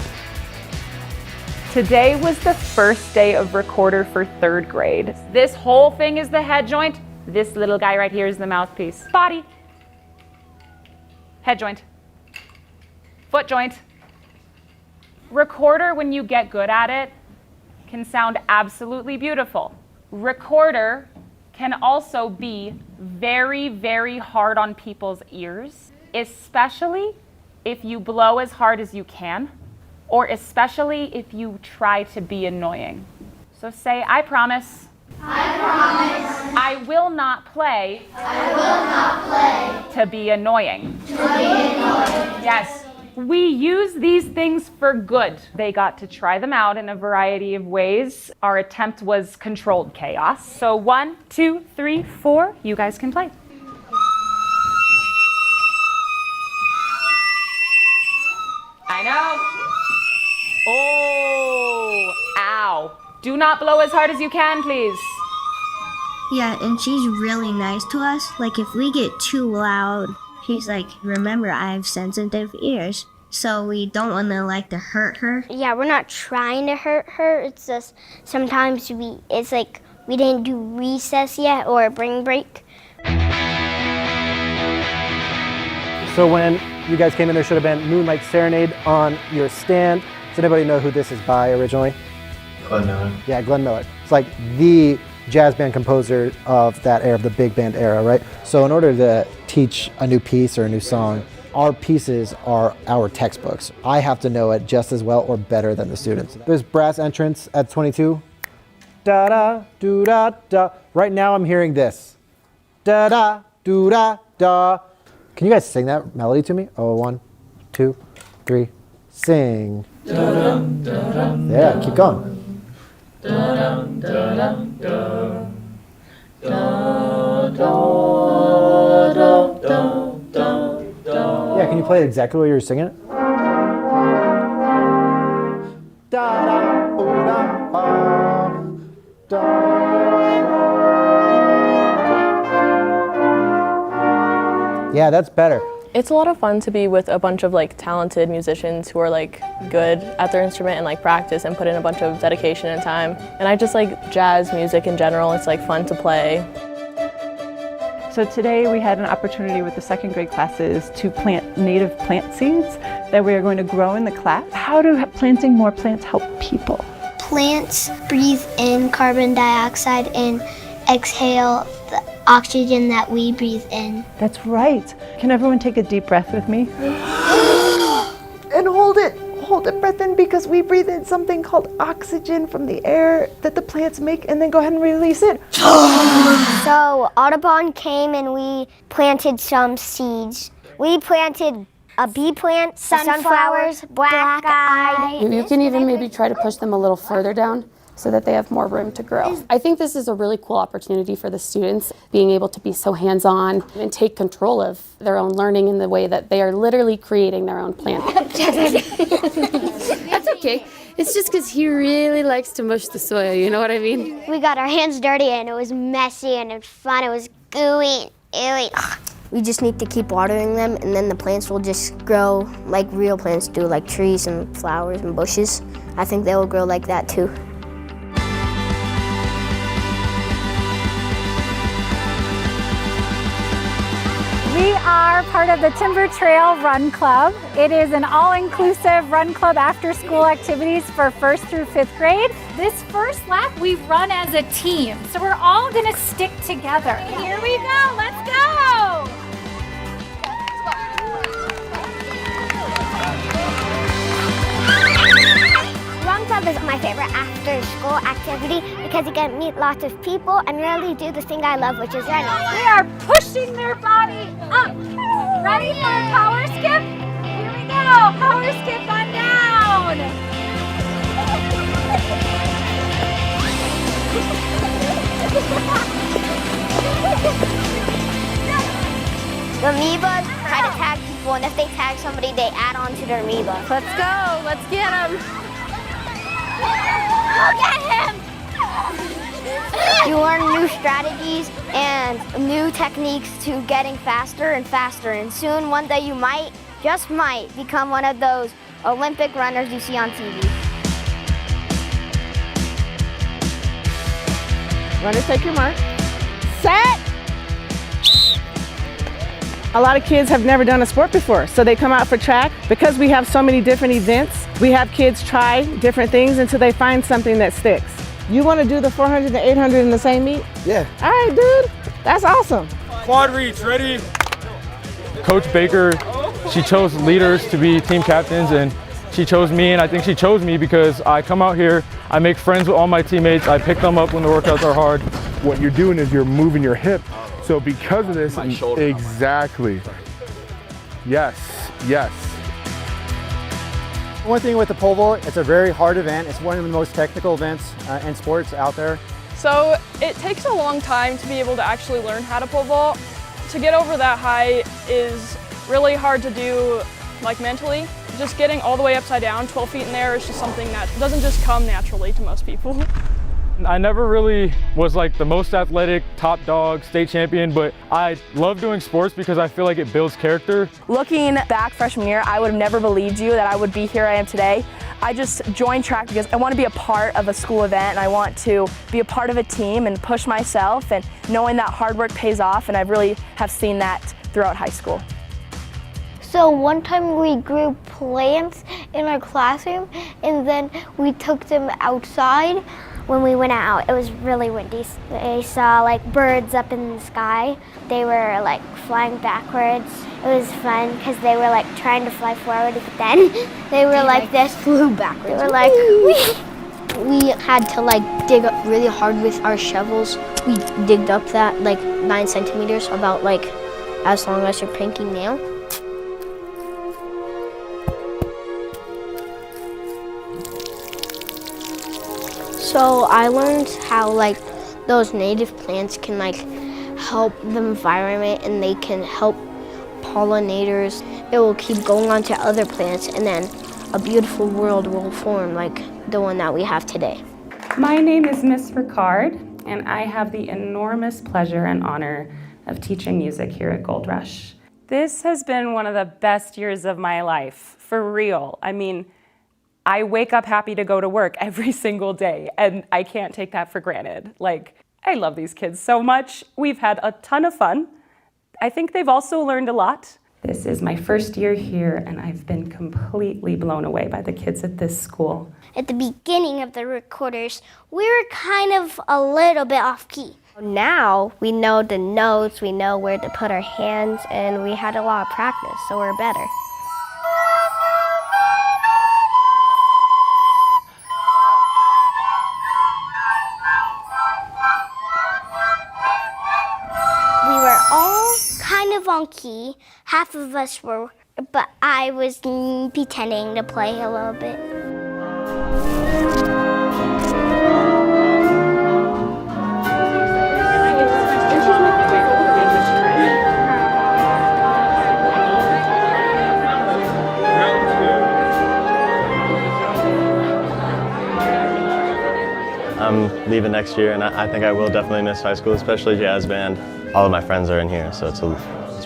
Today was the first day of recorder for 3rd grade. This whole thing is the head joint. This little guy right here is the mouthpiece. Body. Head joint. Foot joint. Recorder, when you get good at it, can sound absolutely beautiful. Recorder can also be very, very hard on people's ears, especially if you blow as hard as you can, or especially if you try to be annoying. So say, I promise. I promise. I will not play. I will not play. To be annoying. To be annoying. Yes. We use these things for good. They got to try them out in a variety of ways. Our attempt was controlled chaos. So 1, 2, 3, 4, you guys can play. I know. Oh, ow. Do not blow as hard as you can, please. Yeah, and she's really nice to us. Like, if we get too loud, she's like, remember, I have sensitive ears. So we don't want to hurt her. Yeah, we're not trying to hurt her. It's just sometimes it's like we didn't do recess yet or bring break. So when you guys came in, there should have been Moonlight Serenade on your stand. Does anybody know who this is by originally? Glenn Miller. Yeah, Glenn Miller. It's like the jazz band composer of that era, of the big band era, right? So in order to teach a new piece or a new song, our pieces are our textbooks. I have to know it just as well or better than the students. There's brass entrance at 22. Da da do da da. Right now I'm hearing this. Da da do da da. Can you guys sing that melody to me? Oh, 1, 2, 3, sing. Da-dum, da-dum, yeah, keep going. Da-dum, da-dum, da. Da, da, da, da, da, da. Yeah, can you play it exactly what you were singing it? Da, da, oh, da, ba, da. Yeah, that's better. It's a lot of fun to be with a bunch of like talented musicians who are like good at their instrument and like practice and put in a bunch of dedication and time. And I just like jazz music in general. It's like fun to play. So today we had an opportunity with the second grade classes to plant native plant seeds that we are going to grow in the class. How do planting more plants help people? Plants breathe in carbon dioxide and exhale the oxygen that we breathe in. That's right. Can everyone take a deep breath with me? And hold it breath in, because we breathe in something called oxygen from the air that the plants make, and then go ahead and release it. So Audubon came and we planted some seeds. We planted a bee plant, sunflowers, black-eyed. You can even maybe try to push them a little further down so that they have more room to grow. I think this is a really cool opportunity for the students, being able to be so hands-on and take control of their own learning in the way that they are literally creating their own plant. That's okay. It's just because he really likes to mush the soil, you know what I mean? We got our hands dirty and it was messy and it was fun. It was gooey, ewy. We just need to keep watering them, and then the plants will just grow like real plants do, like trees and flowers and bushes. I think they will grow like that too. We are part of the Timber Trail Run Club. It is an all-inclusive run club after-school activities for 1st through 5th grade. This first lap we run as a team, so we're all gonna stick together. Here we go, let's go! Run Club is my favorite after-school activity because you get to meet lots of people and really do the thing I love, which is running. They are pushing their body up. Ready for a power skip? Here we go, power skip on down. The amoebas try to tag people, and if they tag somebody, they add on to their amoeba. Let's go, let's get them. Look at him! You learn new strategies and new techniques to getting faster and faster, and soon one day you might, just might, become one of those Olympic runners you see on TV. Runners, take your mark. Set! A lot of kids have never done a sport before, so they come out for track. Because we have so many different events, we have kids try different things until they find something that sticks. You want to do the 400 and 800 in the same meet? Yeah. All right, dude. That's awesome. Quad reach, ready? Coach Baker, she chose leaders to be team captains, and she chose me, and I think she chose me because I come out here, I make friends with all my teammates, I pick them up when the workouts are hard. What you're doing is you're moving your hip. So because of this, exactly. Yes, yes. One thing with the pole vault, it's a very hard event. It's one of the most technical events in sports out there. So it takes a long time to be able to actually learn how to pole vault. To get over that height is really hard to do, like mentally. Just getting all the way upside down, 12 feet in there is just something that doesn't just come naturally to most people. I never really was like the most athletic, top dog, state champion, but I love doing sports because I feel like it builds character. Looking back freshman year, I would have never believed you that I would be here I am today. I just joined track because I want to be a part of a school event, and I want to be a part of a team and push myself, and knowing that hard work pays off, and I really have seen that throughout high school. So one time we grew plants in our classroom, and then we took them outside. When we went out, it was really windy. They saw like birds up in the sky. They were like flying backwards. It was fun because they were like trying to fly forward, but then they were like this, flew backwards. They were like, we had to like dig up really hard with our shovels. We digged up that like 9 centimeters, about like as long as your pinky nail. So I learned how like those native plants can like help the environment, and they can help pollinators. It will keep going on to other plants, and then a beautiful world will form like the one that we have today. My name is Miss Ricard, and I have the enormous pleasure and honor of teaching music here at Gold Rush. This has been one of the best years of my life, for real. I mean, I wake up happy to go to work every single day, and I can't take that for granted. Like, I love these kids so much. We've had a ton of fun. I think they've also learned a lot. This is my first year here, and I've been completely blown away by the kids at this school. At the beginning of the recorders, we were kind of a little bit off key. Now we know the notes, we know where to put our hands, and we had a lot of practice, so we're better. We were all kind of on key. Half of us were, but I was pretending to play a little bit. I'm leaving next year, and I think I will definitely miss high school, especially jazz band. All of my friends are in here, so it's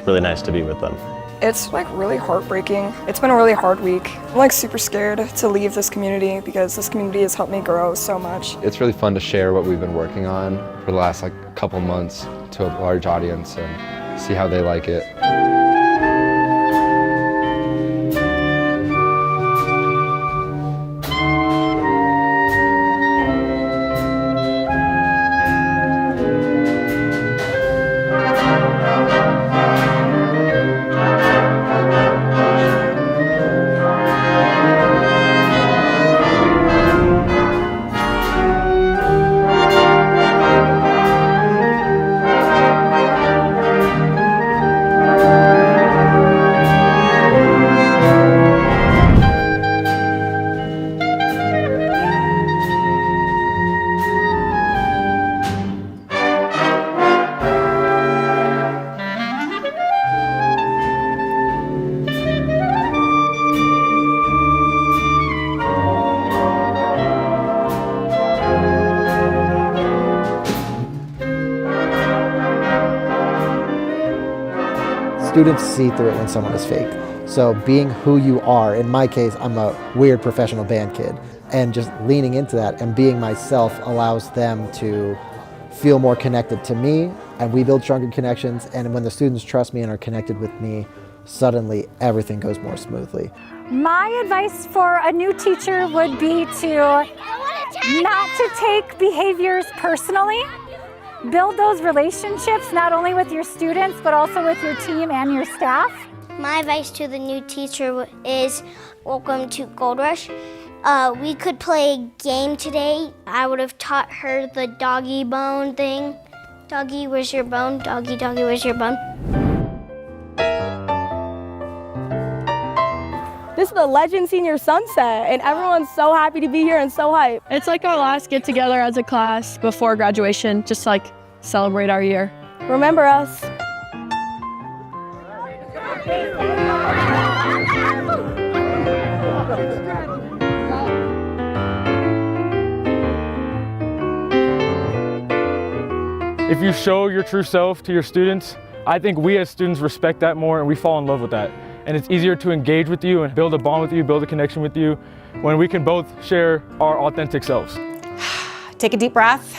really nice to be with them. It's like really heartbreaking. It's been a really hard week. I'm like super scared to leave this community because this community has helped me grow so much. It's really fun to share what we've been working on for the last couple months to a large audience and see how they like it. Students see through it when someone is fake. So being who you are, in my case, I'm a weird professional band kid, and just leaning into that and being myself allows them to feel more connected to me, and we build stronger connections, and when the students trust me and are connected with me, suddenly everything goes more smoothly. My advice for a new teacher would be to not to take behaviors personally. Build those relationships not only with your students but also with your team and your staff. My advice to the new teacher is welcome to Gold Rush. We could play a game today. I would have taught her the doggy bone thing. Doggy, where's your bone? Doggy, doggy, where's your bone? This is the Legend Senior Sunset, and everyone's so happy to be here and so hyped. It's like our last get together as a class before graduation, just to celebrate our year. Remember us. If you show your true self to your students, I think we as students respect that more and we fall in love with that. And it's easier to engage with you and build a bond with you, build a connection with you, when we can both share our authentic selves. Take a deep breath.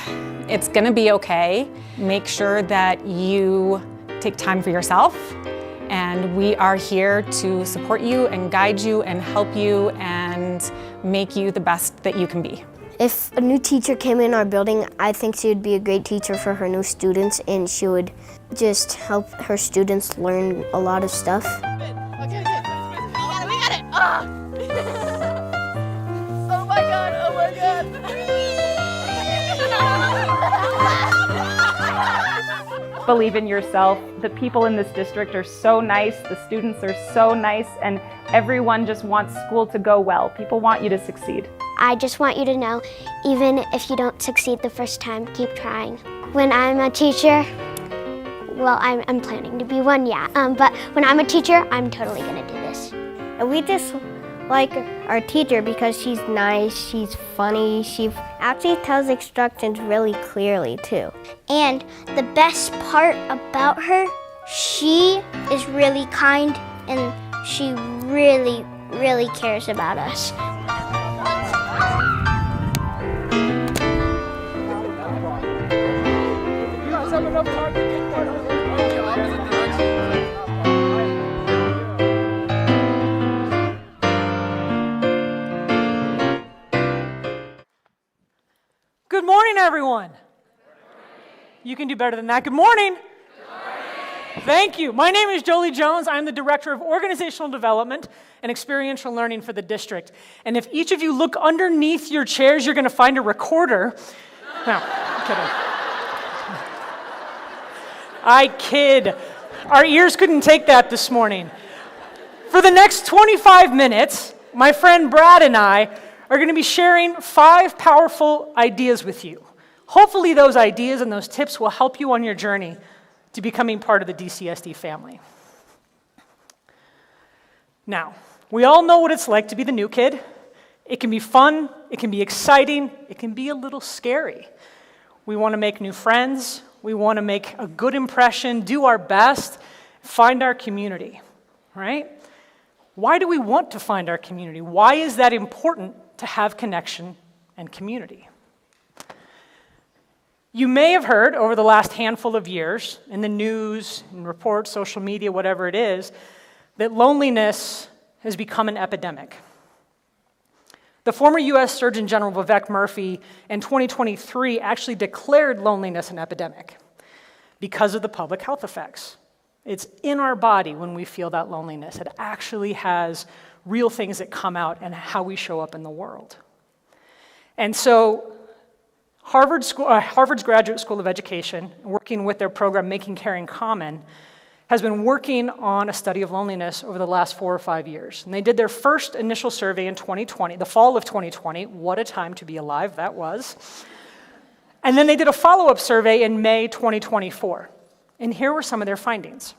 It's gonna be okay. Make sure that you take time for yourself, and we are here to support you and guide you and help you and make you the best that you can be. If a new teacher came in our building, I think she would be a great teacher for her new students, and she would just help her students learn a lot of stuff. We got it! Oh my god, oh my god! Believe in yourself. The people in this district are so nice, the students are so nice, and everyone just wants school to go well. People want you to succeed. I just want you to know, even if you don't succeed the first time, keep trying. When I'm a teacher, well, I'm planning to be one, yeah. But when I'm a teacher, I'm totally gonna do this. And we just like our teacher because she's nice, she's funny, she actually tells instructions really clearly too. And the best part about her She is really kind and she really, really cares about us. Good morning, everyone. You can do better than that. Good morning. Thank you. My name is Jolie Jones. I'm the Director of Organizational Development and Experiential Learning for the district. And if each of you look underneath your chairs, you're going to find a recorder. No, I'm kidding. I kid. Our ears couldn't take that this morning. For the next 25 minutes, my friend Brad and I are going to be sharing 5 powerful ideas with you. Hopefully those ideas and those tips will help you on your journey to becoming part of the DCSD family. Now, we all know what it's like to be the new kid. It can be fun, it can be exciting, it can be a little scary. We want to make new friends, we want to make a good impression, do our best, find our community, right? Why do we want to find our community? Why is that important to have connection and community? You may have heard over the last handful of years in the news, in reports, social media, whatever it is, that loneliness has become an epidemic. The former U.S. Surgeon General Vivek Murthy in 2023 actually declared loneliness an epidemic because of the public health effects. It's in our body when we feel that loneliness. It actually has real things that come out and how we show up in the world. And so Harvard's Graduate School of Education, working with their program Making Caring Common, has been working on a study of loneliness over the last 4 or 5 years. And they did their first initial survey in 2020, the fall of 2020. What a time to be alive that was. And then they did a follow-up survey in May 2024. And here were some of their findings.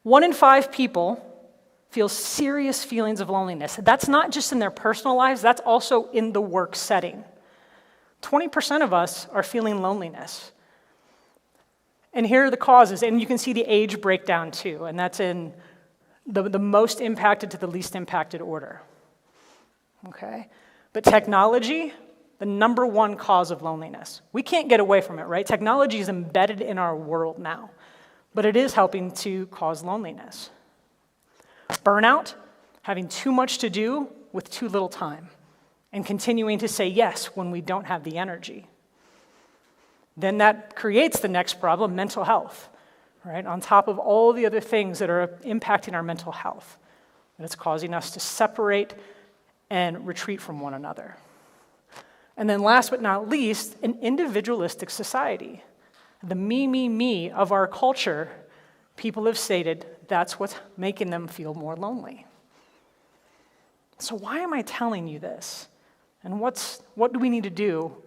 1 in 5 people feel serious feelings of loneliness. That's not just in their personal lives, that's also in the work setting. 20% of us are feeling loneliness. And here are the causes, and you can see the age breakdown too, and that's in the most impacted to the least impacted order. Okay? But technology, the number 1 cause of loneliness. We can't get away from it, right? Technology is embedded in our world now, but it is helping to cause loneliness. Burnout, having too much to do with too little time, and continuing to say yes when we don't have the energy. Then that creates the next problem, mental health, right? On top of all the other things that are impacting our mental health. And it's causing us to separate and retreat from one another. And then last but not least, an individualistic society. The me of our culture, people have stated that's what's making them feel more lonely. So why am I telling you this? And what do we need to do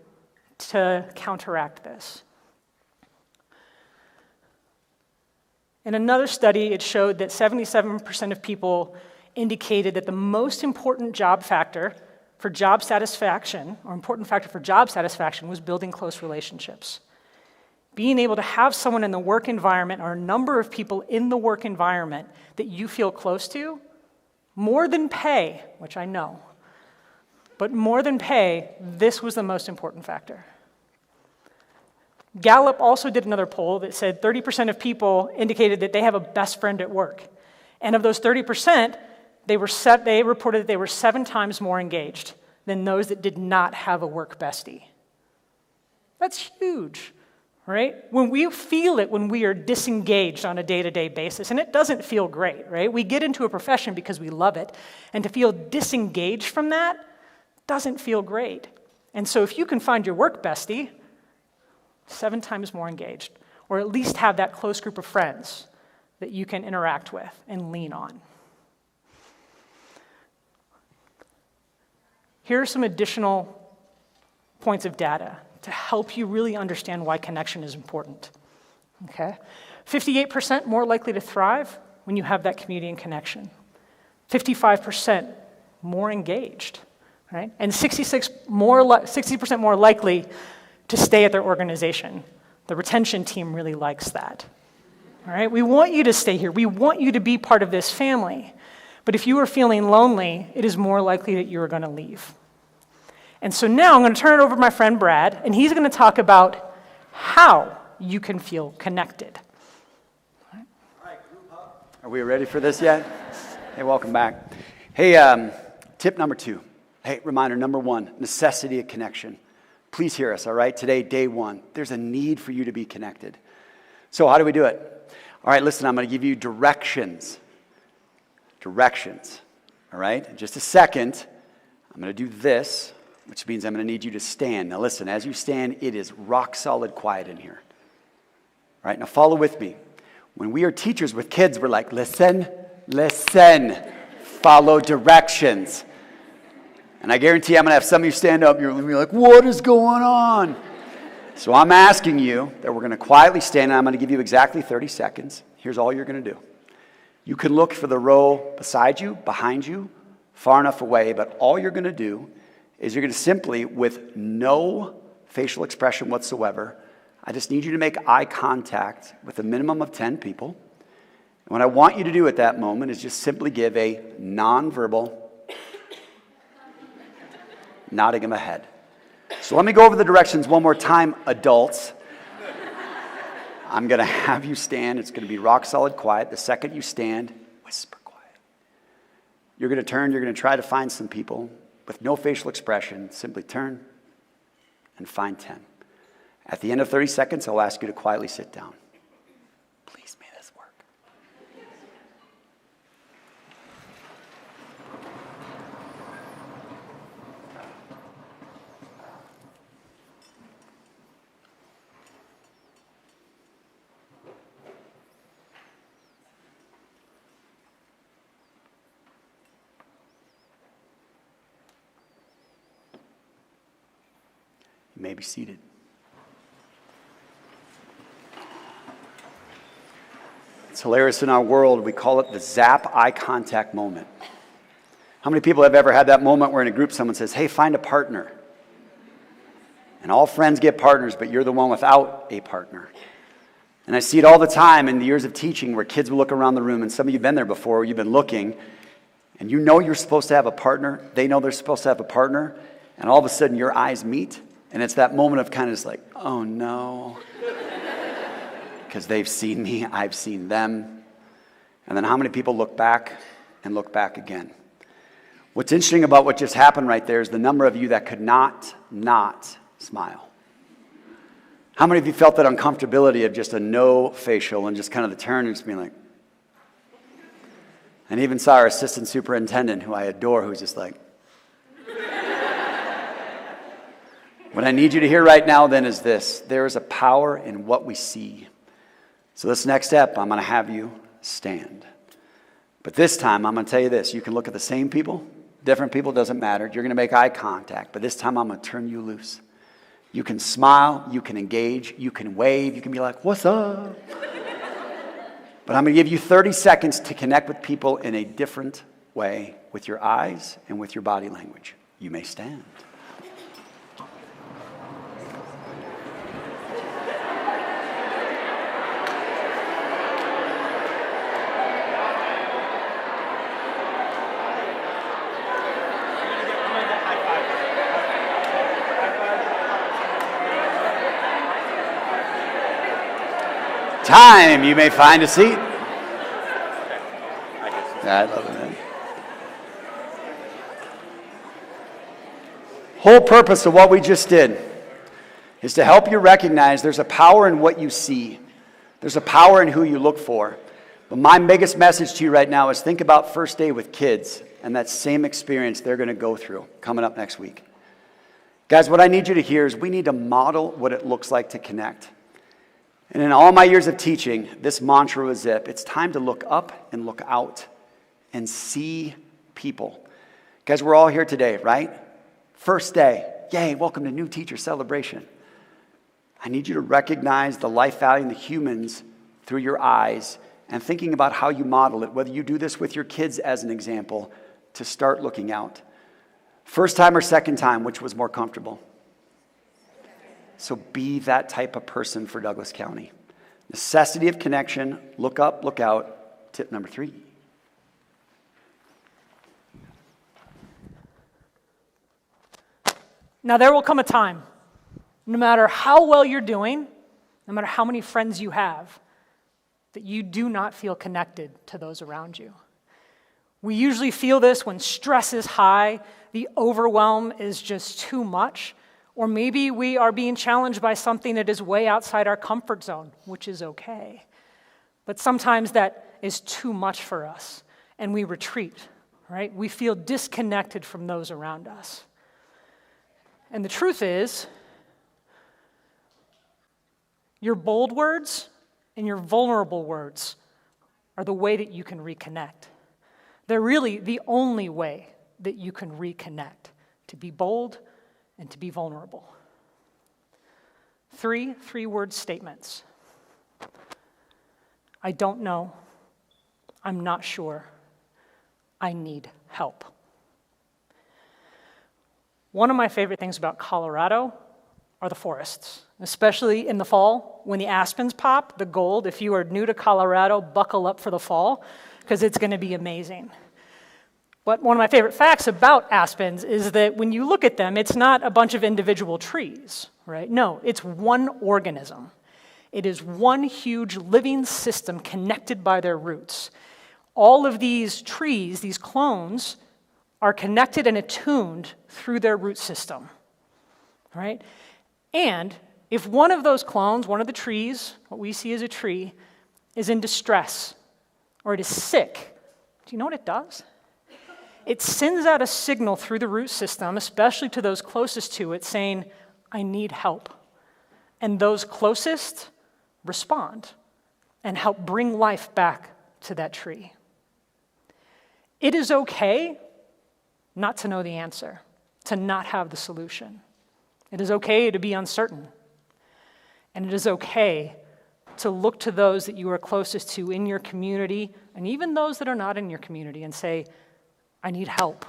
to counteract this? In another study, it showed that 77% of people indicated that the most important job factor for job satisfaction, or important factor for job satisfaction, was building close relationships. Being able to have someone in the work environment, or a number of people in the work environment that you feel close to, more than pay, which I know, but more than pay, this was the most important factor. Gallup also did another poll that said 30% of people indicated that they have a best friend at work. And of those 30%, they reported that they were 7 times more engaged than those that did not have a work bestie. That's huge, right? When we feel it when we are disengaged on a day-to-day basis, and it doesn't feel great, right? We get into a profession because we love it, and to feel disengaged from that doesn't feel great. And so if you can find your work bestie, 7 times more engaged, or at least have that close group of friends that you can interact with and lean on. Here are some additional points of data to help you really understand why connection is important. Okay? 58% more likely to thrive when you have that community and connection. 55% more engaged, right? And 60% more likely to stay at their organization. The retention team really likes that. All right, we want you to stay here. We want you to be part of this family. But if you are feeling lonely, it is more likely that you are going to leave. And so now I'm going to turn it over to my friend Brad, and he's going to talk about how you can feel connected. Are we ready for this yet? Hey, welcome back. Hey, tip number 2. Hey, reminder number 1, necessity of connection. Please hear us, all right? Today, day 1. There's a need for you to be connected. So how do we do it? All right, listen, I'm going to give you directions. Directions, all right? In just a second, I'm going to do this, which means I'm going to need you to stand. Now listen, as you stand, it is rock solid quiet in here. All right, now follow with me. When we are teachers with kids, we're like, listen, listen, follow directions. And I guarantee I'm going to have some of you stand up, you're going to be like, what is going on? So I'm asking you that we're going to quietly stand, and I'm going to give you exactly 30 seconds. Here's all you're going to do. You can look for the row beside you, behind you, far enough away, but all you're going to do is you're going to simply, with no facial expression whatsoever, I just need you to make eye contact with a minimum of 10 people. And what I want you to do at that moment is just simply give a nonverbal nodding of the head. So let me go over the directions one more time, adults. I'm going to have you stand. It's going to be rock solid quiet. The second you stand, whisper quiet. You're going to turn. You're going to try to find some people with no facial expression. Simply turn and find 10. At the end of 30 seconds, I'll ask you to quietly sit down. Please, may this work. You may be seated. It's hilarious in our world. We call it the zap eye contact moment. How many people have ever had that moment where in a group someone says, hey, find a partner? And all friends get partners, but you're the one without a partner. And I see it all the time in the years of teaching where kids will look around the room, and some of you have been there before, you've been looking, and you know you're supposed to have a partner. They know they're supposed to have a partner, and all of a sudden your eyes meet, and it's that moment of kind of just like, oh no. Because they've seen me, I've seen them. And then how many people look back and look back again? What's interesting about what just happened right there is the number of you that could not smile. How many of you felt that uncomfortability of just a no facial and just kind of the turn and just being like, and even saw our assistant superintendent, who I adore, who's just like, what I need you to hear right now then is this: there is a power in what we see. So this next step, I'm going to have you stand. But this time, I'm going to tell you this. You can look at the same people, different people, doesn't matter. You're going to make eye contact. But this time, I'm going to turn you loose. You can smile. You can engage. You can wave. You can be like, what's up? But I'm going to give you 30 seconds to connect with people in a different way with your eyes and with your body language. You may stand. Time, you may find a seat. I love it. Whole purpose of what we just did is to help you recognize there's a power in what you see. There's a power in who you look for. But my biggest message to you right now is think about first day with kids and that same experience they're going to go through coming up next week. Guys, what I need you to hear is we need to model what it looks like to connect. And in all my years of teaching, this mantra was it. It's time to look up and look out and see people. Guys, we're all here today, right? First day. Yay, welcome to New Teacher Celebration. I need you to recognize the life value in the humans through your eyes and thinking about how you model it, whether you do this with your kids as an example, to start looking out. First time or second time, which was more comfortable? So be that type of person for Douglas County. Necessity of connection, look up, look out. Tip number 3. Now, there will come a time, no matter how well you're doing, no matter how many friends you have, that you do not feel connected to those around you. We usually feel this when stress is high, the overwhelm is just too much, or maybe we are being challenged by something that is way outside our comfort zone, which is okay. But sometimes that is too much for us, and we retreat, right? We feel disconnected from those around us. And the truth is, your bold words and your vulnerable words are the way that you can reconnect. They're really the only way that you can reconnect, to be bold and to be vulnerable. 3 three-word statements. I don't know. I'm not sure. I need help. One of my favorite things about Colorado are the forests, especially in the fall when the aspens pop, the gold. If you are new to Colorado, buckle up for the fall because it's going to be amazing. But one of my favorite facts about aspens is that when you look at them, it's not a bunch of individual trees, right? No, it's one organism. It is one huge living system connected by their roots. All of these trees, these clones, are connected and attuned through their root system, right? And if one of those clones, one of the trees, what we see as a tree, is in distress or it is sick, do you know what it does? It sends out a signal through the root system, especially to those closest to it, saying, I need help. And those closest respond and help bring life back to that tree. It is okay not to know the answer, to not have the solution. It is okay to be uncertain. And it is okay to look to those that you are closest to in your community, and even those that are not in your community, and say, I need help.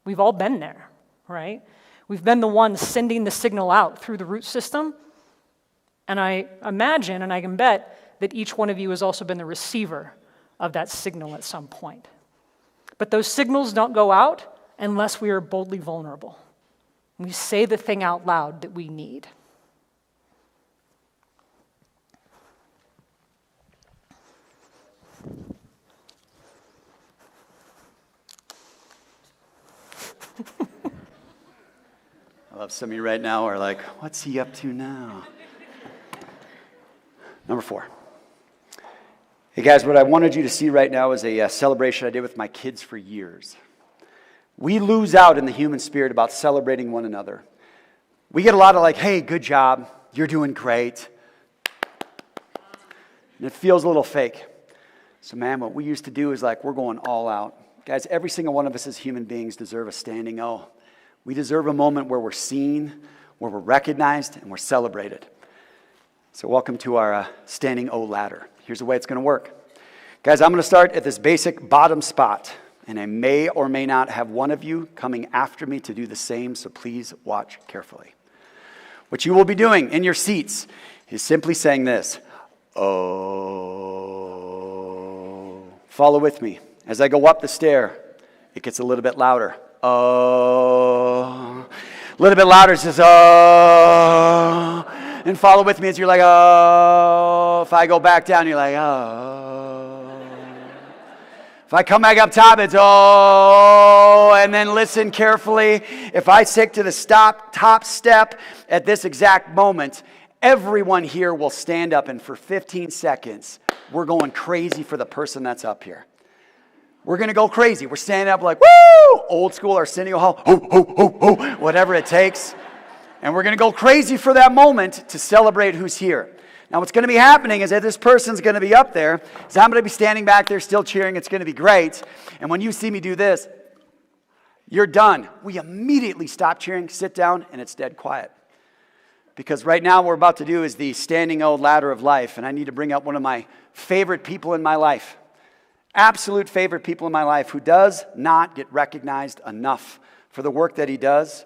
We've all been there, right? We've been the ones sending the signal out through the root system, and I imagine, and I can bet, that each one of you has also been the receiver of that signal at some point. But those signals don't go out unless we are boldly vulnerable. We say the thing out loud that we need. I love some of you right now are like, what's he up to now? Number 4. Hey guys, what I wanted you to see right now is a celebration I did with my kids for years. We lose out in the human spirit about celebrating one another. We get a lot of like, hey, good job, you're doing great. And it feels a little fake. So man, what we used to do is like, we're going all out. Guys, every single one of us as human beings deserve a standing O. We deserve a moment where we're seen, where we're recognized, and we're celebrated. So welcome to our standing O ladder. Here's the way it's going to work. Guys, I'm going to start at this basic bottom spot, and I may or may not have one of you coming after me to do the same, so please watch carefully. What you will be doing in your seats is simply saying this, oh. Follow with me. As I go up the stair, it gets a little bit louder. Oh. A little bit louder, it says, oh. And follow with me as you're like, oh. If I go back down, you're like, oh. If I come back up top, it's oh. And then listen carefully. If I stick to the top step at this exact moment, everyone here will stand up, and for 15 seconds, we're going crazy for the person that's up here. We're going to go crazy. We're standing up like, woo! Old school Arsenio Hall, ho, ho, ho, ho, whatever it takes. And we're going to go crazy for that moment to celebrate who's here. Now, what's going to be happening is that this person's going to be up there. So I'm going to be standing back there still cheering. It's going to be great. And when you see me do this, you're done. We immediately stop cheering, sit down, and it's dead quiet. Because right now what we're about to do is the standing O ladder of life. And I need to bring up one of my favorite people in my life. Absolute favorite people in my life who does not get recognized enough for the work that he does,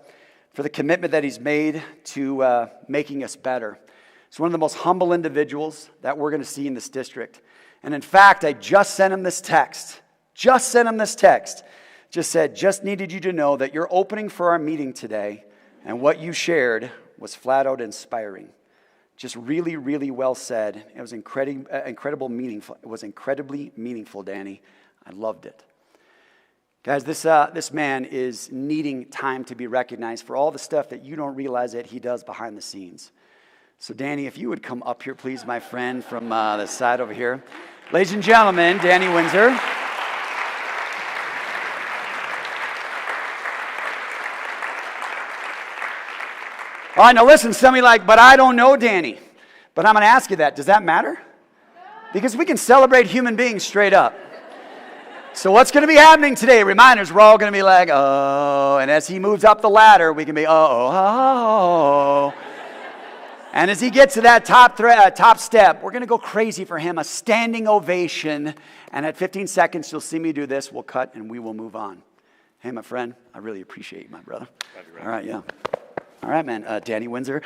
for the commitment that he's made to making us better. He's one of the most humble individuals that we're going to see in this district. And in fact, I just sent him this text. Just said, just needed you to know that your opening for our meeting today and what you shared was flat out inspiring. Just really, really well said. It was incredibly meaningful. It was incredibly meaningful, Danny. I loved it. Guys, this man is needing time to be recognized for all the stuff that you don't realize that he does behind the scenes. So Danny, if you would come up here, please, my friend, from the side over here. Ladies and gentlemen, Danny Windsor. All right, now listen, some of you like, but I don't know Danny. But I'm going to ask you that. Does that matter? Because we can celebrate human beings straight up. So what's going to be happening today? Reminders, we're all going to be like, oh. And as he moves up the ladder, we can be, oh. And as he gets to that top step, we're going to go crazy for him, a standing ovation. And at 15 seconds, you'll see me do this. We'll cut and we will move on. Hey, my friend, I really appreciate you, my brother. All right, yeah. All right, man. Danny Windsor.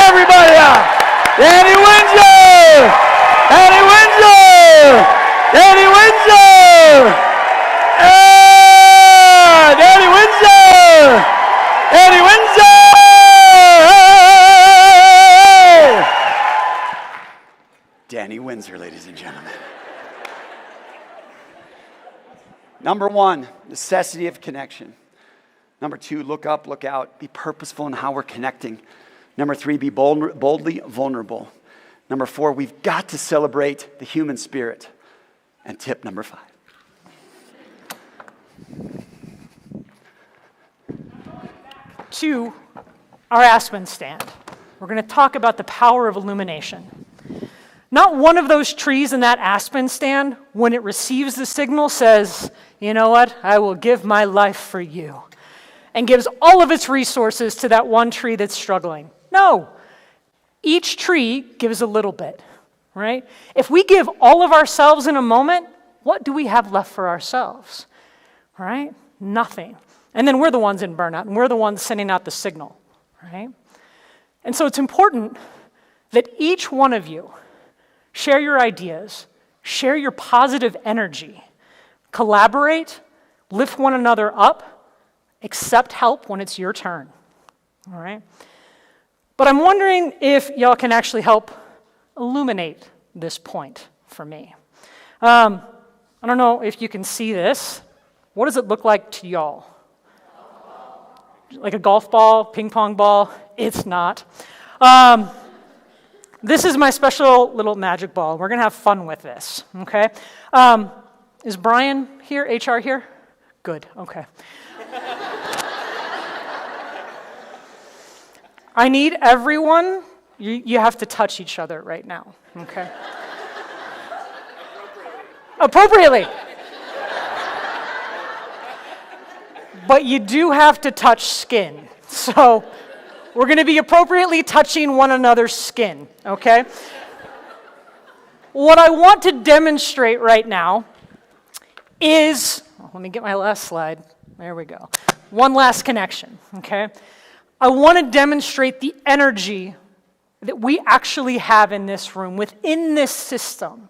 Everybody out! Danny Windsor! Danny Windsor! Danny Windsor! Danny Windsor! Danny Windsor! Danny Windsor, ladies and gentlemen. Number one, necessity of connection. Number two, look up, look out. Be purposeful in how we're connecting. Number three, be boldly vulnerable. Number four, we've got to celebrate the human spirit. And tip number 5. To our Aspen stand, we're going to talk about the power of illumination. Not one of those trees in that Aspen stand, when it receives the signal, says, you know what, I will give my life for you, and gives all of its resources to that one tree that's struggling. No, each tree gives a little bit, right? If we give all of ourselves in a moment, what do we have left for ourselves, right? Nothing. And then we're the ones in burnout, and we're the ones sending out the signal, right? And so it's important that each one of you share your ideas, share your positive energy, collaborate, lift one another up, accept help when it's your turn, all right? But I'm wondering if y'all can actually help illuminate this point for me. I don't know if you can see this. What does it look like to y'all? Like a golf ball, ping pong ball? It's not. This is my special little magic ball. We're going to have fun with this, okay? Is Brian here, HR here? Good, okay. I need everyone, you have to touch each other right now, okay? Appropriately. But you do have to touch skin. So we're going to be appropriately touching one another's skin, okay? What I want to demonstrate right now is, let me get my last slide. There we go. One last connection, okay? I want to demonstrate the energy that we actually have in this room, within this system.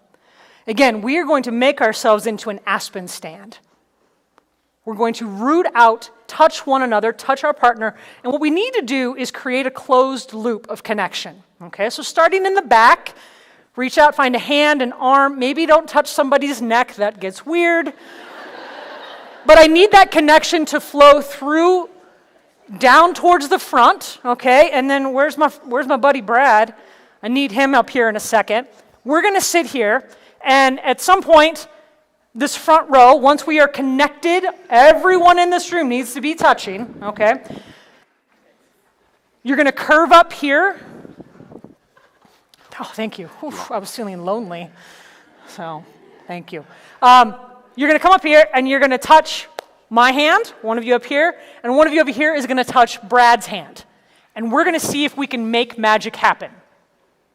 Again, we are going to make ourselves into an Aspen stand. We're going to root out, touch one another, touch our partner, and what we need to do is create a closed loop of connection, okay? So starting in the back, reach out, find a hand, an arm, maybe don't touch somebody's neck, that gets weird. But I need that connection to flow through, down towards the front, okay? And then where's my buddy Brad? I need him up here in a second. We're gonna sit here, and at some point, this front row, once we are connected, everyone in this room needs to be touching, okay? You're going to curve up here. Oh, thank you. Oof, I was feeling lonely, so thank you. You're going to come up here, and you're going to touch my hand, one of you up here, and one of you over here is going to touch Brad's hand. And we're going to see if we can make magic happen.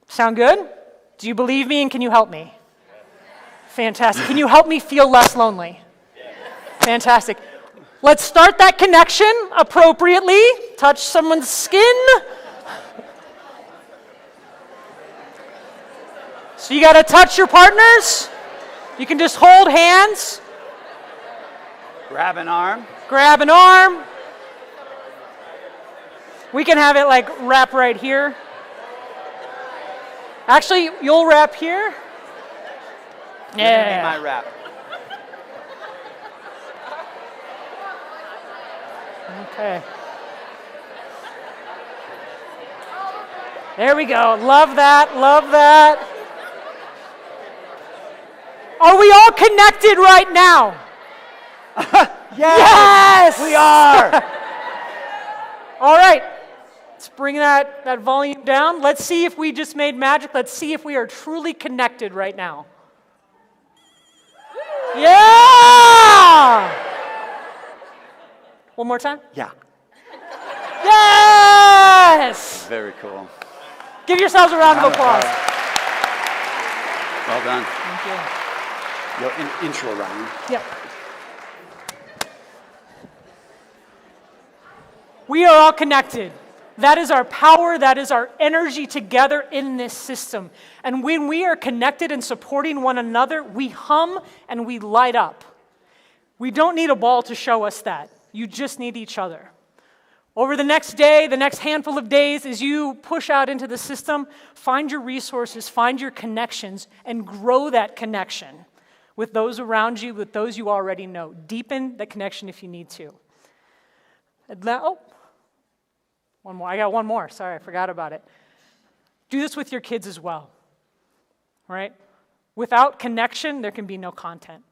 Sound good? Do you believe me and can you help me? Fantastic. Can you help me feel less lonely? Fantastic. Let's start that connection appropriately. Touch someone's skin. So you got to touch your partners. You can just hold hands. Grab an arm. Grab an arm. We can have it like wrap right here. Actually, you'll wrap here. Yeah. My wrap. Okay. There we go. Love that. Love that. Are we all connected right now? Yes! We are! All right. Let's bring that volume down. Let's see if we just made magic. Let's see if we are truly connected right now. Yeah! One more time? Yeah. Yes! Very cool. Give yourselves a round of applause. Well done. Thank you. Your intro, Ryan. Yep. We are all connected. That is our power, that is our energy together in this system. And when we are connected and supporting one another, we hum and we light up. We don't need a ball to show us that. You just need each other. Over the next day, the next handful of days, as you push out into the system, find your resources, find your connections, and grow that connection with those around you, with those you already know. Deepen the connection if you need to. One more. I got one more. Sorry, I forgot about it. Do this with your kids as well, right? Without connection, there can be no content.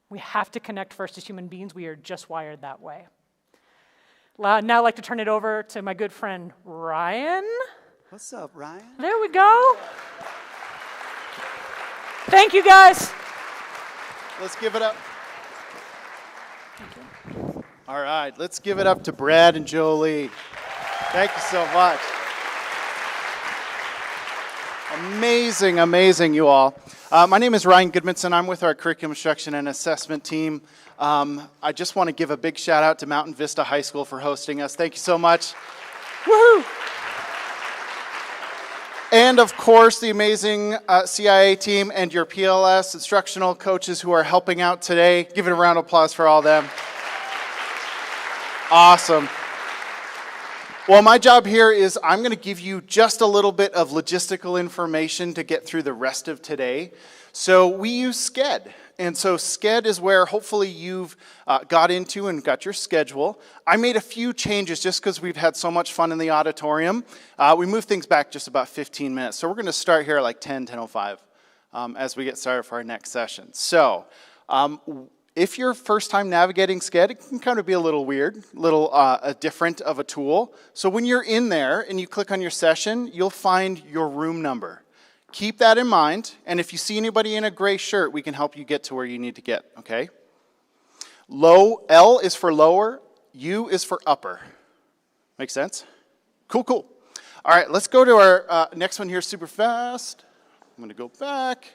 We have to connect first as human beings. We are just wired that way. Now I'd like to turn it over to my good friend, Ryan. What's up, Ryan? There we go. Thank you, guys. Let's give it up. All right, let's give it up to Brad and Jolie. Thank you so much. Amazing, amazing, you all. My name is Ryan Goodmanson. I'm with our Curriculum Instruction and Assessment team. I just want to give a big shout out to Mountain Vista High School for hosting us. Thank you so much. Woohoo! And of course, the amazing CIA team and your PLS instructional coaches who are helping out today. Give it a round of applause for all of them. Awesome. Well, my job here is I'm going to give you just a little bit of logistical information to get through the rest of today. So we use SCED. And so SCED is where hopefully you've got into and got your schedule. I made a few changes just because we've had so much fun in the auditorium. We moved things back just about 15 minutes. So we're going to start here at like 10:05 as we get started for our next session. So if you're first time navigating SCED, it can kind of be a little weird, a little different of a tool. So when you're in there and you click on your session, you'll find your room number. Keep that in mind, and if you see anybody in a gray shirt, we can help you get to where you need to get, okay? L is for lower, U is for upper. Make sense? Cool, cool. All right, let's go to our next one here super fast. I'm going to go back.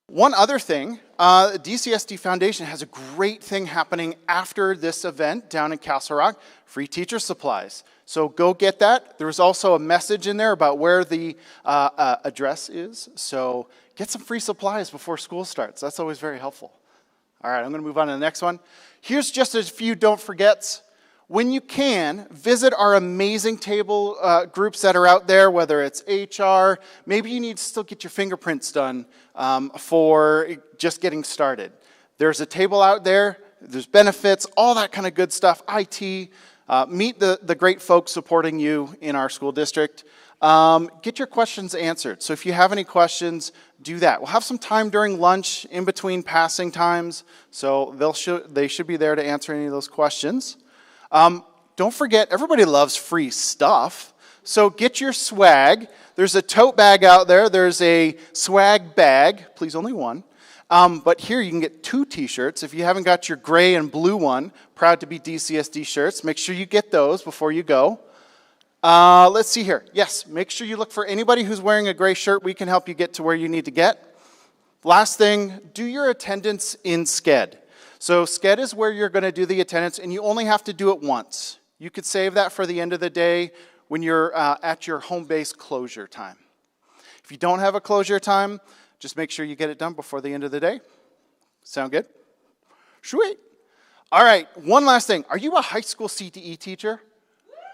One other thing, DCSD Foundation has a great thing happening after this event down in Castle Rock, free teacher supplies. So go get that. There's also a message in there about where the address is. So get some free supplies before school starts. That's always very helpful. All right, I'm going to move on to the next one. Here's just a few don't forgets. When you can, visit our amazing table groups that are out there, whether it's HR, maybe you need to still get your fingerprints done for just getting started. There's a table out there, there's benefits, all that kind of good stuff, IT. Meet the great folks supporting you in our school district. Get your questions answered. So if you have any questions, do that. We'll have some time during lunch in between passing times, so they should be there to answer any of those questions. Don't forget, everybody loves free stuff, so get your swag. There's a tote bag out there. There's a swag bag, please only one. But here you can get 2 t-shirts. If you haven't got your gray and blue one, proud to be DCSD shirts, make sure you get those before you go. Let's see here. Yes, make sure you look for anybody who's wearing a gray shirt. We can help you get to where you need to get. Last thing, do your attendance in SCED. So SCED is where you're going to do the attendance, and you only have to do it once. You could save that for the end of the day when you're at your home base closure time. If you don't have a closure time, just make sure you get it done before the end of the day. Sound good? Sweet. All right, one last thing. Are you a high school CTE teacher?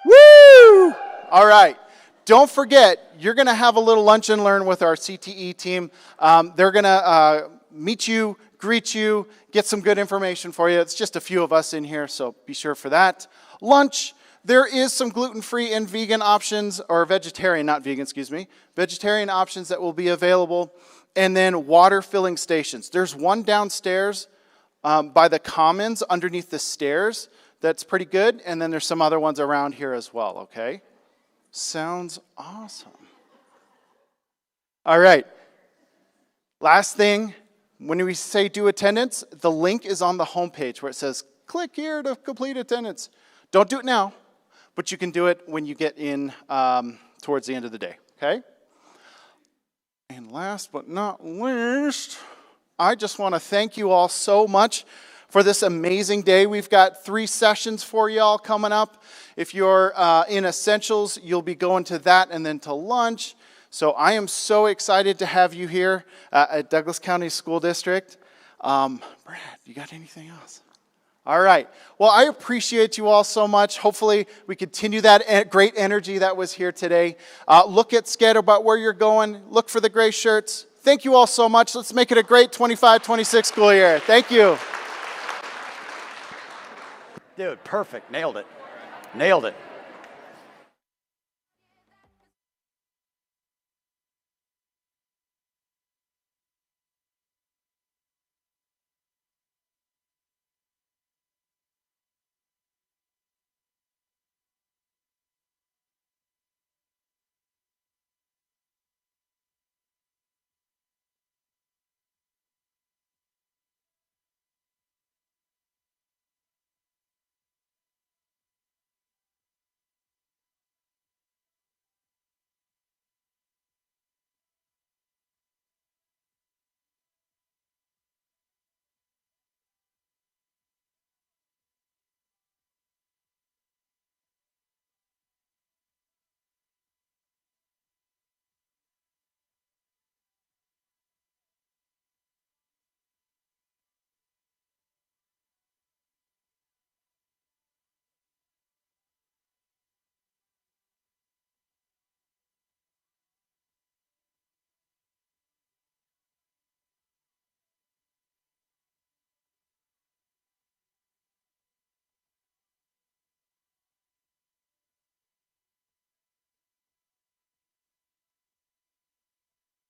Woo! All right. Don't forget, you're going to have a little lunch and learn with our CTE team. They're going to meet you, greet you, get some good information for you. It's just a few of us in here, so be sure for that. Lunch, there is some gluten-free and vegan options, or vegetarian, not vegan, excuse me, vegetarian options that will be available. And then water filling stations. There's one downstairs by the commons underneath the stairs that's pretty good. And then there's some other ones around here as well, okay? Sounds awesome. All right. Last thing, when we say do attendance, the link is on the homepage where it says, click here to complete attendance. Don't do it now, but you can do it when you get in towards the end of the day, okay? And last but not least, I just want to thank you all so much for this amazing day. We've got 3 sessions for y'all coming up. If you're in Essentials, you'll be going to that and then to lunch. So I am so excited to have you here at Douglas County School District. Brad, you got anything else? All right. Well, I appreciate you all so much. Hopefully, we continue that great energy that was here today. Look at SCED about where you're going. Look for the gray shirts. Thank you all so much. Let's make it a great 25-26 school year. Thank you. Dude, perfect. Nailed it. Nailed it.